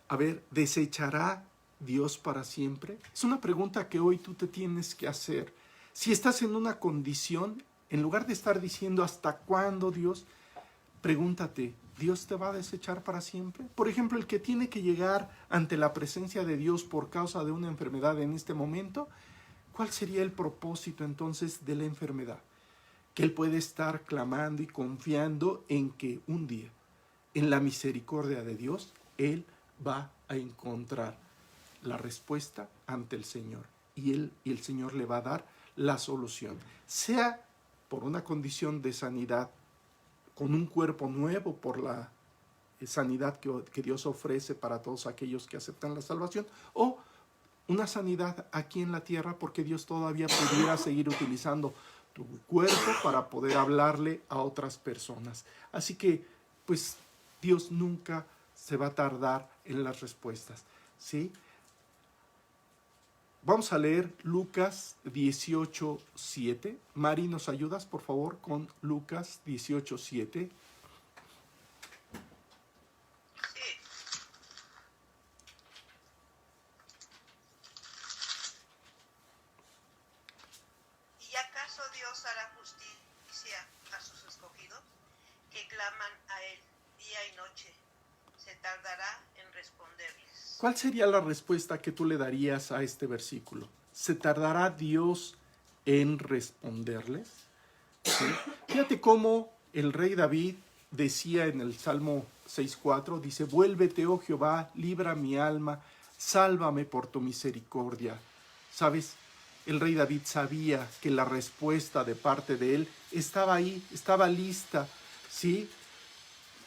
A ver, ¿desechará Dios para siempre? Es una pregunta que hoy tú te tienes que hacer. Si estás en una condición, en lugar de estar diciendo ¿hasta cuándo, Dios?, pregúntate: ¿Dios te va a desechar para siempre? Por ejemplo, el que tiene que llegar ante la presencia de Dios por causa de una enfermedad en este momento, ¿cuál sería el propósito entonces de la enfermedad? Que él puede estar clamando y confiando en que un día, en la misericordia de Dios, él va a encontrar la respuesta ante el Señor, y el Señor le va a dar la solución, sea por una condición de sanidad, con un cuerpo nuevo por la sanidad que Dios ofrece para todos aquellos que aceptan la salvación, o una sanidad aquí en la tierra porque Dios todavía pudiera seguir utilizando tu cuerpo para poder hablarle a otras personas. Así que, pues, Dios nunca se va a tardar en las respuestas, ¿sí? Vamos a leer Lucas 18:7. Mari, ¿nos ayudas, por favor, con Lucas 18:7? Sí. ¿Y acaso Dios hará justicia a sus escogidos, que claman a Él día y noche? ¿Se tardará en responderles? ¿Cuál sería la respuesta que tú le darías a este versículo? ¿Se tardará Dios en responderles? ¿Sí? Fíjate cómo el rey David decía en el Salmo 6:4, dice: vuélvete, oh Jehová, libra mi alma, sálvame por tu misericordia. ¿Sabes? El rey David sabía que la respuesta de parte de él estaba ahí, estaba lista, ¿sí?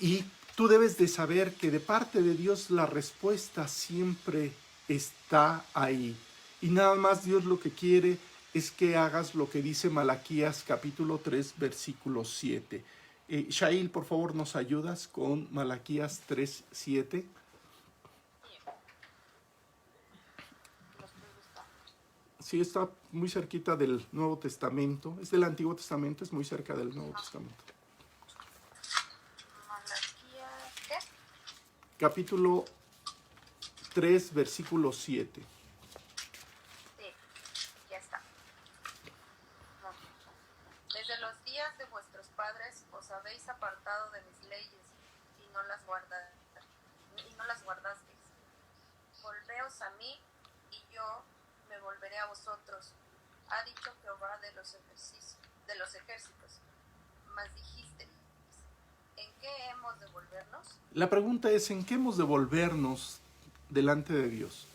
Y tú debes de saber que de parte de Dios la respuesta siempre está ahí. Y nada más Dios lo que quiere es que hagas lo que dice Malaquías capítulo 3, versículo 7. Shail, por favor, ¿nos ayudas con Malaquías 3:7? Sí, está muy cerquita del Nuevo Testamento. Es del Antiguo Testamento, es muy cerca del Nuevo Testamento. Capítulo 3, versículo 7. Sí, ya está. Desde los días de vuestros padres os habéis apartado de mis leyes y no las guardasteis. Volveos a mí yo me volveré a vosotros, ha dicho Jehová de los ejércitos. Mas dijiste, ¿en qué hemos de volvernos? La pregunta es, ¿en qué hemos de volvernos delante de Dios?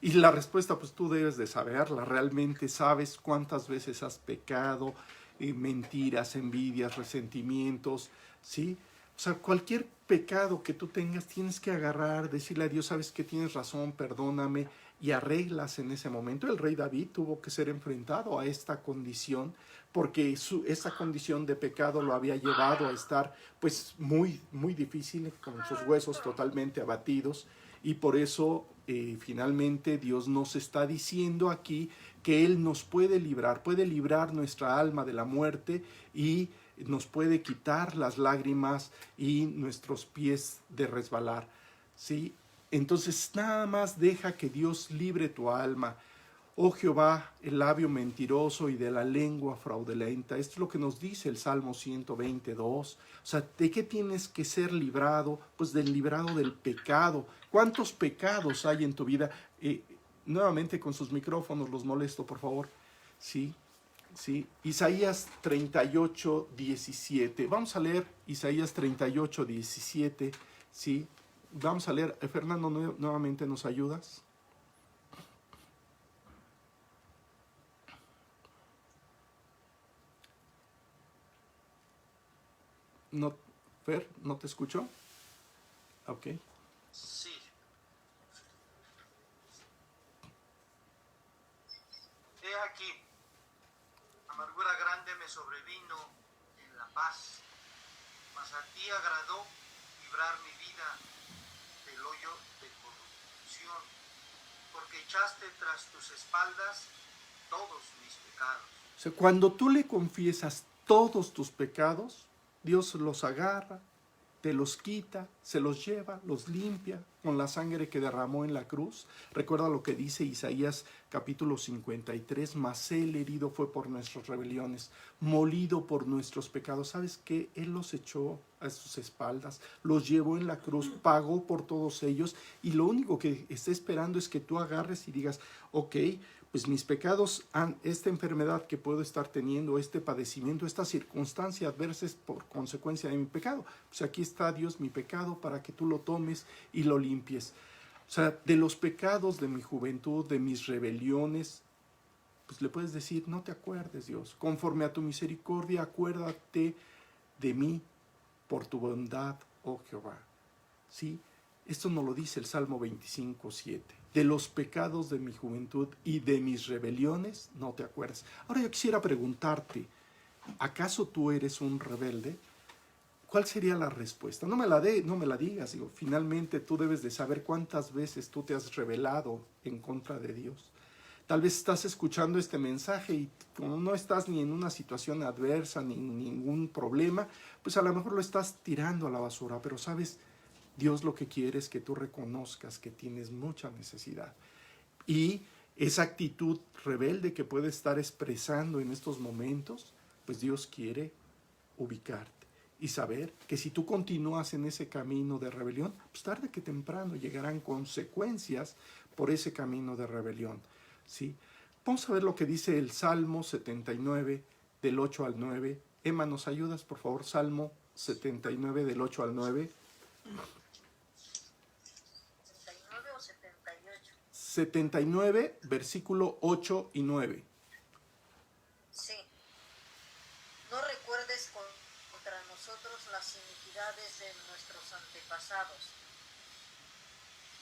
Y la respuesta, pues tú debes de saberla. Realmente sabes cuántas veces has pecado, mentiras, envidias, resentimientos, ¿sí? O sea, cualquier pecado que tú tengas, tienes que agarrar, decirle a Dios, sabes que tienes razón, perdóname, y arreglas en ese momento. El rey David tuvo que ser enfrentado a esta condición, porque esa condición de pecado lo había llevado a estar pues muy, muy difícil, con sus huesos totalmente abatidos, y por eso finalmente Dios nos está diciendo aquí que Él nos puede librar nuestra alma de la muerte y nos puede quitar las lágrimas y nuestros pies de resbalar, ¿sí? Entonces nada más deja que Dios libre tu alma. Oh Jehová, el labio mentiroso y de la lengua fraudulenta. Esto es lo que nos dice el Salmo 122. O sea, ¿de qué tienes que ser librado? Pues del librado del pecado. ¿Cuántos pecados hay en tu vida? Nuevamente con sus micrófonos los molesto, por favor. Sí, sí. Isaías 38, 17. Vamos a leer Isaías 38, 17. Sí. Vamos a leer. Fernando, nuevamente nos ayudas. No, Fer, ¿no te escucho? Ok. Sí. He aquí, amargura grande me sobrevino en la paz, mas a ti agradó librar mi vida del hoyo de corrupción, porque echaste tras tus espaldas todos mis pecados. O sea, cuando tú le confiesas todos tus pecados, Dios los agarra, te los quita, se los lleva, los limpia con la sangre que derramó en la cruz. Recuerda lo que dice Isaías capítulo 53, mas Él herido fue por nuestras rebeliones, molido por nuestros pecados. ¿Sabes qué? Él los echó a sus espaldas, los llevó en la cruz, pagó por todos ellos, y lo único que está esperando es que tú agarres y digas, ok, pues mis pecados, esta enfermedad que puedo estar teniendo, este padecimiento, esta circunstancia adversa es por consecuencia de mi pecado. Pues aquí está, Dios, mi pecado, para que tú lo tomes y lo limpies. O sea, de los pecados de mi juventud, de mis rebeliones, pues le puedes decir, no te acuerdes, Dios. Conforme a tu misericordia, acuérdate de mí por tu bondad, oh Jehová. ¿Sí? Esto nos lo dice el Salmo 25, 7. De los pecados de mi juventud y de mis rebeliones, no te acuerdas. Ahora yo quisiera preguntarte, ¿acaso tú eres un rebelde? ¿Cuál sería la respuesta? No me la digas. Digo, finalmente tú debes de saber cuántas veces tú te has rebelado en contra de Dios. Tal vez estás escuchando este mensaje y como no estás ni en una situación adversa ni en ningún problema, pues a lo mejor lo estás tirando a la basura, pero sabes, Dios lo que quiere es que tú reconozcas que tienes mucha necesidad. Y esa actitud rebelde que puedes estar expresando en estos momentos, pues Dios quiere ubicarte y saber que si tú continúas en ese camino de rebelión, pues tarde que temprano llegarán consecuencias por ese camino de rebelión, ¿sí? Vamos a ver lo que dice el Salmo 79, del 8 al 9. Emma, ¿nos ayudas, por favor? Salmo 79, del 8 al 9. 79, versículo 8 y 9. Sí. No recuerdes contra nosotros las iniquidades de nuestros antepasados.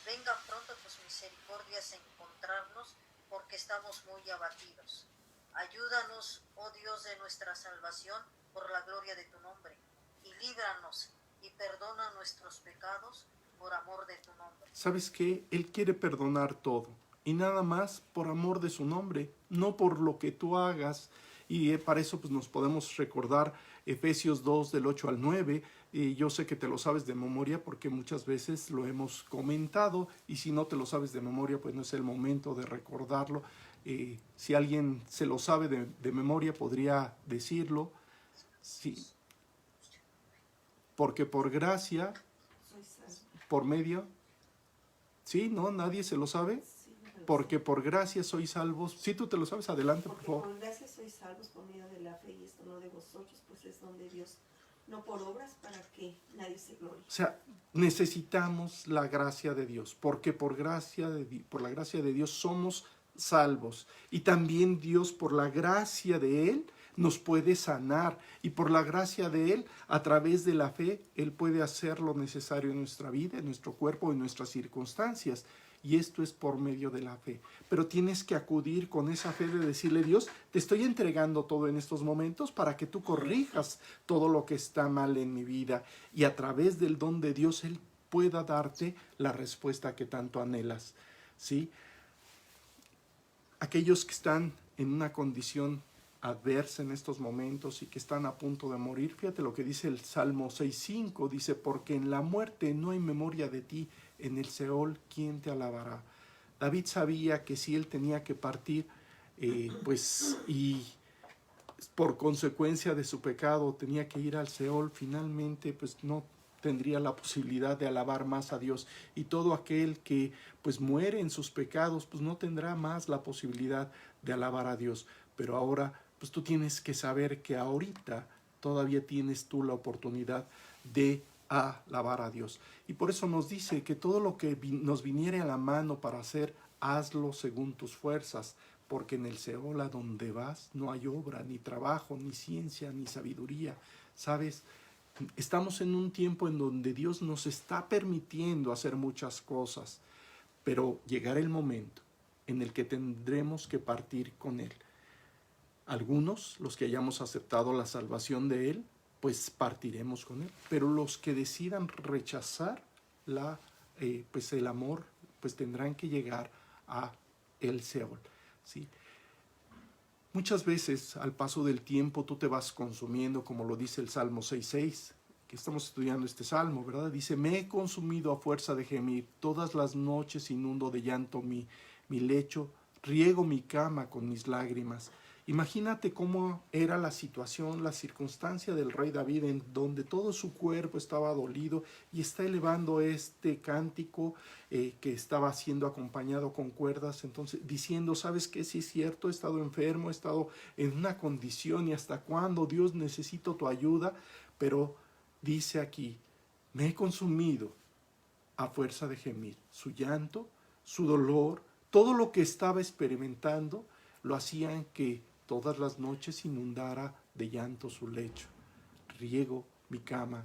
Vengan pronto tus misericordias a encontrarnos, porque estamos muy abatidos. Ayúdanos, oh Dios de nuestra salvación, por la gloria de tu nombre, y líbranos y perdona nuestros pecados por amor de tu nombre. ¿Sabes qué? Él quiere perdonar todo, y nada más por amor de su nombre, no por lo que tú hagas. Y para eso pues nos podemos recordar Efesios 2 del 8 al 9. Y yo sé que te lo sabes de memoria porque muchas veces lo hemos comentado, y si no te lo sabes de memoria, pues no es el momento de recordarlo. Si alguien se lo sabe de memoria, podría decirlo. Sí. Porque por gracia, por medio, ¿sí? ¿No? ¿Nadie se lo sabe? Porque por gracia sois salvos. Si tú te lo sabes, adelante, por favor. Por gracia sois salvos por medio de la fe, y esto no de vosotros, pues es don de Dios, no por obras, para que nadie se glorie. O sea, necesitamos la gracia de Dios, porque por la gracia de Dios somos salvos. Y también Dios, por la gracia de Él, nos puede sanar. Y por la gracia de Él, a través de la fe, Él puede hacer lo necesario en nuestra vida, en nuestro cuerpo, en nuestras circunstancias. Y esto es por medio de la fe. Pero tienes que acudir con esa fe de decirle: Dios, te estoy entregando todo en estos momentos para que tú corrijas todo lo que está mal en mi vida. Y a través del don de Dios, Él pueda darte la respuesta que tanto anhelas. ¿Sí? Aquellos que están en una condición adversa en estos momentos y que están a punto de morir, fíjate lo que dice el Salmo 6:5, dice: porque en la muerte no hay memoria de ti, en el Seol, ¿quién te alabará? David sabía que si él tenía que partir, y por consecuencia de su pecado tenía que ir al Seol, finalmente pues no tendría la posibilidad de alabar más a Dios. Y todo aquel que pues muere en sus pecados, pues no tendrá más la posibilidad de alabar a Dios. Pero ahora pues tú tienes que saber que ahorita todavía tienes tú la oportunidad de alabar a Dios. Y por eso nos dice que todo lo que nos viniere a la mano para hacer, hazlo según tus fuerzas, porque en el Seol a donde vas no hay obra, ni trabajo, ni ciencia, ni sabiduría. ¿Sabes? Estamos en un tiempo en donde Dios nos está permitiendo hacer muchas cosas, pero llegará el momento en el que tendremos que partir con Él. Algunos, los que hayamos aceptado la salvación de Él, pues partiremos con Él. Pero los que decidan rechazar el amor, pues tendrán que llegar a el Seol, ¿sí? Muchas veces al paso del tiempo tú te vas consumiendo, como lo dice el Salmo 6:6, que estamos estudiando este salmo, ¿verdad? Dice: me he consumido a fuerza de gemir, todas las noches inundo de llanto mi lecho, riego mi cama con mis lágrimas. Imagínate cómo era la situación, la circunstancia del rey David, en donde todo su cuerpo estaba dolido y está elevando este cántico que estaba siendo acompañado con cuerdas, entonces diciendo: ¿sabes qué? Sí es cierto, he estado enfermo, he estado en una condición, y hasta cuándo, Dios, necesito tu ayuda. Pero dice aquí: me he consumido a fuerza de gemir. Su llanto, su dolor, todo lo que estaba experimentando lo hacían que todas las noches inundara de llanto su lecho. Riego mi cama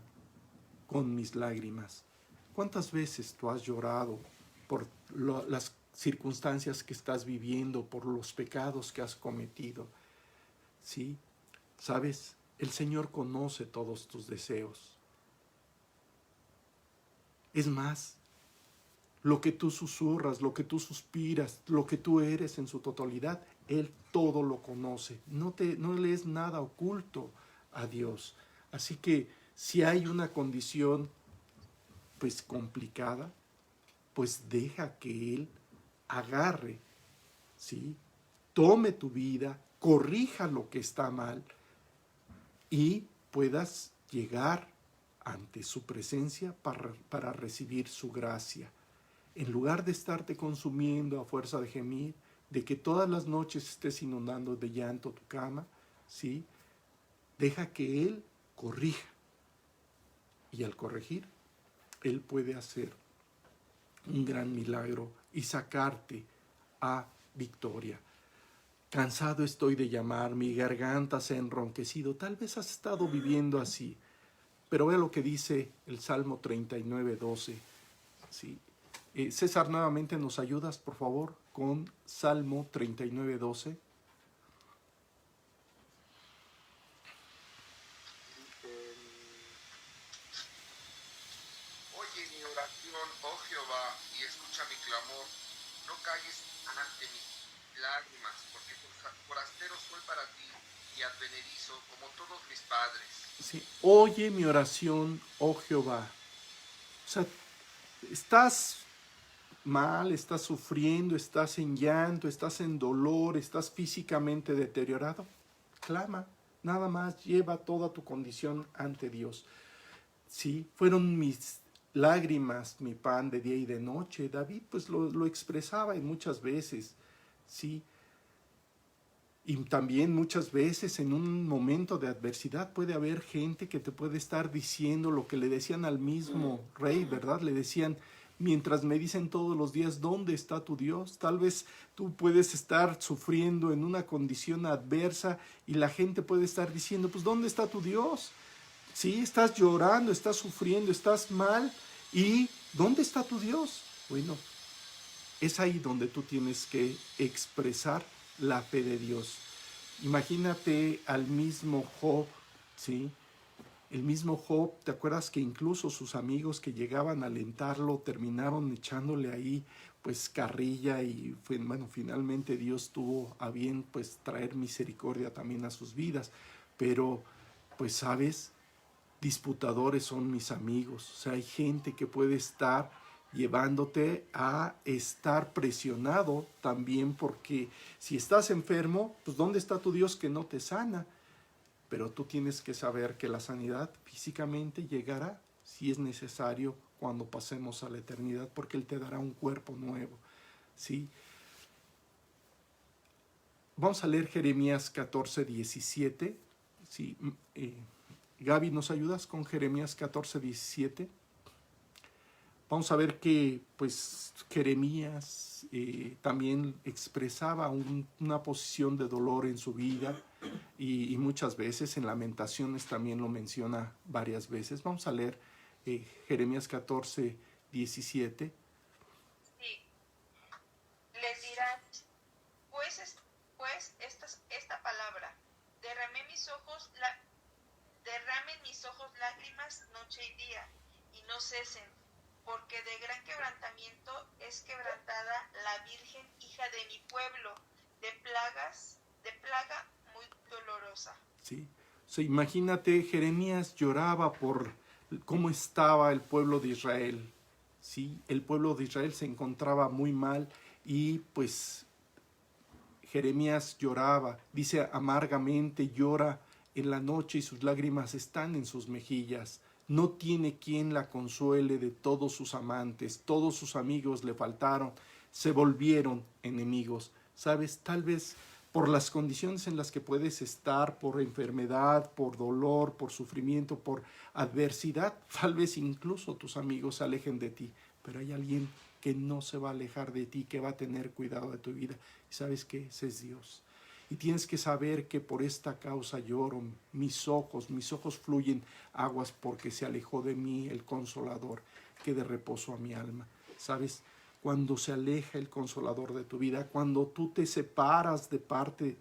con mis lágrimas. ¿Cuántas veces tú has llorado por las circunstancias que estás viviendo, por los pecados que has cometido? ¿Sí? ¿Sabes? El Señor conoce todos tus deseos. Es más, lo que tú susurras, lo que tú suspiras, lo que tú eres en su totalidad, Él todo lo conoce. No le es nada oculto a Dios. Así que si hay una condición pues complicada, pues deja que Él agarre, ¿sí? Tome tu vida, corrija lo que está mal y puedas llegar ante su presencia para recibir su gracia. En lugar de estarte consumiendo a fuerza de gemir, de que todas las noches estés inundando de llanto tu cama, ¿sí? Deja que Él corrija. Y al corregir, Él puede hacer un gran milagro y sacarte a victoria. Cansado estoy de llamar, mi garganta se ha enronquecido. Tal vez has estado viviendo así, pero vea lo que dice el Salmo 39:12, ¿sí? César, nuevamente nos ayudas, por favor, con Salmo 39:12. Oye mi oración, oh Jehová, y escucha mi clamor. No calles ante mis lágrimas, porque forastero soy para ti y advenedizo como todos mis padres. Sí. Oye mi oración, oh Jehová. O sea, estás mal, estás sufriendo, estás en llanto, estás en dolor, estás físicamente deteriorado. Clama, nada más lleva toda tu condición ante Dios. Sí, fueron mis lágrimas mi pan de día y de noche. David pues lo expresaba en muchas veces, ¿sí? Y también muchas veces en un momento de adversidad puede haber gente que te puede estar diciendo lo que le decían al mismo rey, ¿verdad? Le decían, mientras me dicen todos los días, ¿dónde está tu Dios? Tal vez tú puedes estar sufriendo en una condición adversa y la gente puede estar diciendo, pues ¿dónde está tu Dios? Sí, estás llorando, estás sufriendo, estás mal. ¿Y dónde está tu Dios? Bueno, es ahí donde tú tienes que expresar la fe de Dios. Imagínate al mismo Job, ¿sí? El mismo Job, ¿te acuerdas que incluso sus amigos que llegaban a alentarlo terminaron echándole ahí pues carrilla y bueno, finalmente Dios tuvo a bien pues traer misericordia también a sus vidas? Pero pues sabes, disputadores son mis amigos, o sea, hay gente que puede estar llevándote a estar presionado también, porque si estás enfermo, pues ¿dónde está tu Dios que no te sana? Pero tú tienes que saber que la sanidad físicamente llegará, si es necesario, cuando pasemos a la eternidad, porque Él te dará un cuerpo nuevo, ¿sí? Vamos a leer Jeremías 14, 17, ¿sí? Gaby, ¿nos ayudas con Jeremías 14, 17? Vamos a ver que pues Jeremías también expresaba una posición de dolor en su vida y muchas veces en Lamentaciones también lo menciona varias veces. Vamos a leer Jeremías 14, 17. Sí, les dirán, pues esta palabra, derramen mis ojos lágrimas noche y día, y no cesen, porque de gran quebrantamiento es quebrantada la Virgen, hija de mi pueblo, de plaga muy dolorosa. Sí, o sea, imagínate, Jeremías lloraba por cómo estaba el pueblo de Israel, ¿sí? El pueblo de Israel se encontraba muy mal y pues Jeremías lloraba, dice amargamente, llora en la noche y sus lágrimas están en sus mejillas. No tiene quien la consuele de todos sus amantes, todos sus amigos le faltaron, se volvieron enemigos. ¿Sabes? Tal vez por las condiciones en las que puedes estar, por enfermedad, por dolor, por sufrimiento, por adversidad, tal vez incluso tus amigos se alejen de ti, pero hay alguien que no se va a alejar de ti, que va a tener cuidado de tu vida. ¿Y sabes qué? Ese es Dios. Y tienes que saber que por esta causa lloro, mis ojos fluyen aguas porque se alejó de mí el Consolador que de reposo a mi alma. ¿Sabes? Cuando se aleja el Consolador de tu vida, cuando tú te separas de parte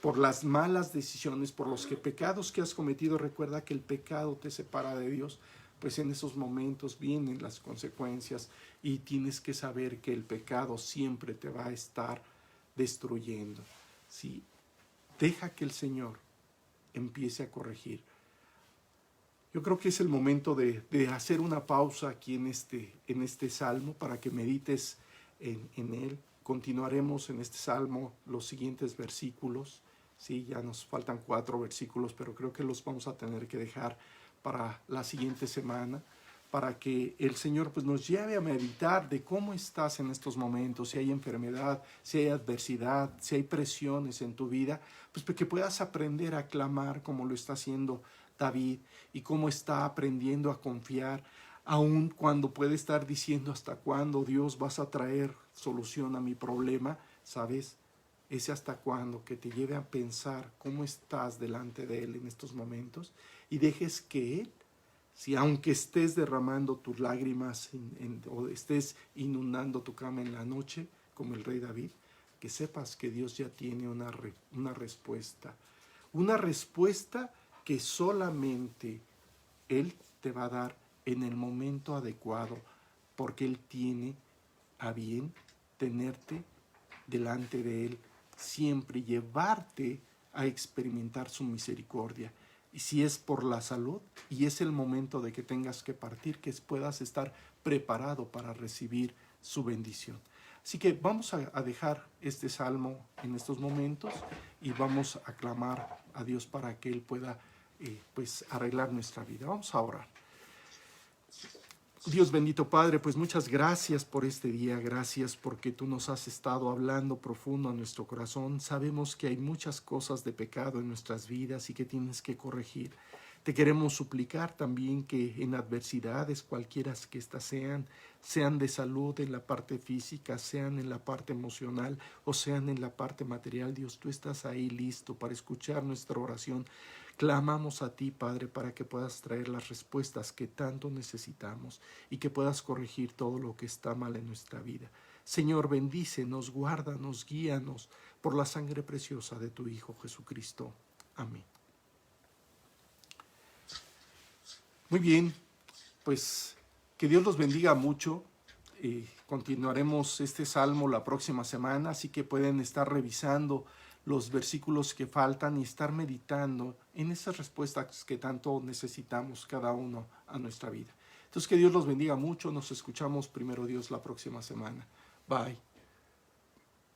por las malas decisiones, por los pecados que has cometido, recuerda que el pecado te separa de Dios, pues en esos momentos vienen las consecuencias y tienes que saber que el pecado siempre te va a estar destruyendo. ¿Sí? Deja que el Señor empiece a corregir. Yo creo que es el momento de hacer una pausa aquí en este salmo para que medites en él. Continuaremos en este salmo los siguientes versículos. Sí, ya nos faltan 4 versículos, pero creo que los vamos a tener que dejar para la siguiente semana, para que el Señor pues, nos lleve a meditar de cómo estás en estos momentos, si hay enfermedad, si hay adversidad, si hay presiones en tu vida, pues que puedas aprender a clamar como lo está haciendo David y cómo está aprendiendo a confiar, aun cuando puede estar diciendo hasta cuándo Dios vas a traer solución a mi problema, ¿sabes? Ese hasta cuándo que te lleve a pensar cómo estás delante de Él en estos momentos y dejes que Él, si aunque estés derramando tus lágrimas o estés inundando tu cama en la noche, como el rey David, que sepas que Dios ya tiene una respuesta. Una respuesta que solamente Él te va a dar en el momento adecuado, porque Él tiene a bien tenerte delante de Él siempre, llevarte a experimentar su misericordia. Y si es por la salud y es el momento de que tengas que partir, que puedas estar preparado para recibir su bendición. Así que vamos a dejar este salmo en estos momentos y vamos a clamar a Dios para que Él pueda pues arreglar nuestra vida. Vamos a orar. Dios bendito Padre, pues muchas gracias por este día, gracias porque tú nos has estado hablando profundo a nuestro corazón. Sabemos que hay muchas cosas de pecado en nuestras vidas y que tienes que corregir. Te queremos suplicar también que en adversidades, cualquiera que éstas sean de salud en la parte física, sean en la parte emocional o sean en la parte material, Dios, tú estás ahí listo para escuchar nuestra oración. Clamamos a ti, Padre, para que puedas traer las respuestas que tanto necesitamos y que puedas corregir todo lo que está mal en nuestra vida. Señor, bendícenos, guárdanos, guíanos por la sangre preciosa de tu Hijo Jesucristo. Amén. Muy bien, pues que Dios los bendiga mucho. Continuaremos este salmo la próxima semana, así que pueden estar revisando los versículos que faltan y estar meditando en esas respuestas que tanto necesitamos cada uno a nuestra vida. Entonces que Dios los bendiga mucho. Nos escuchamos primero Dios la próxima semana. Bye.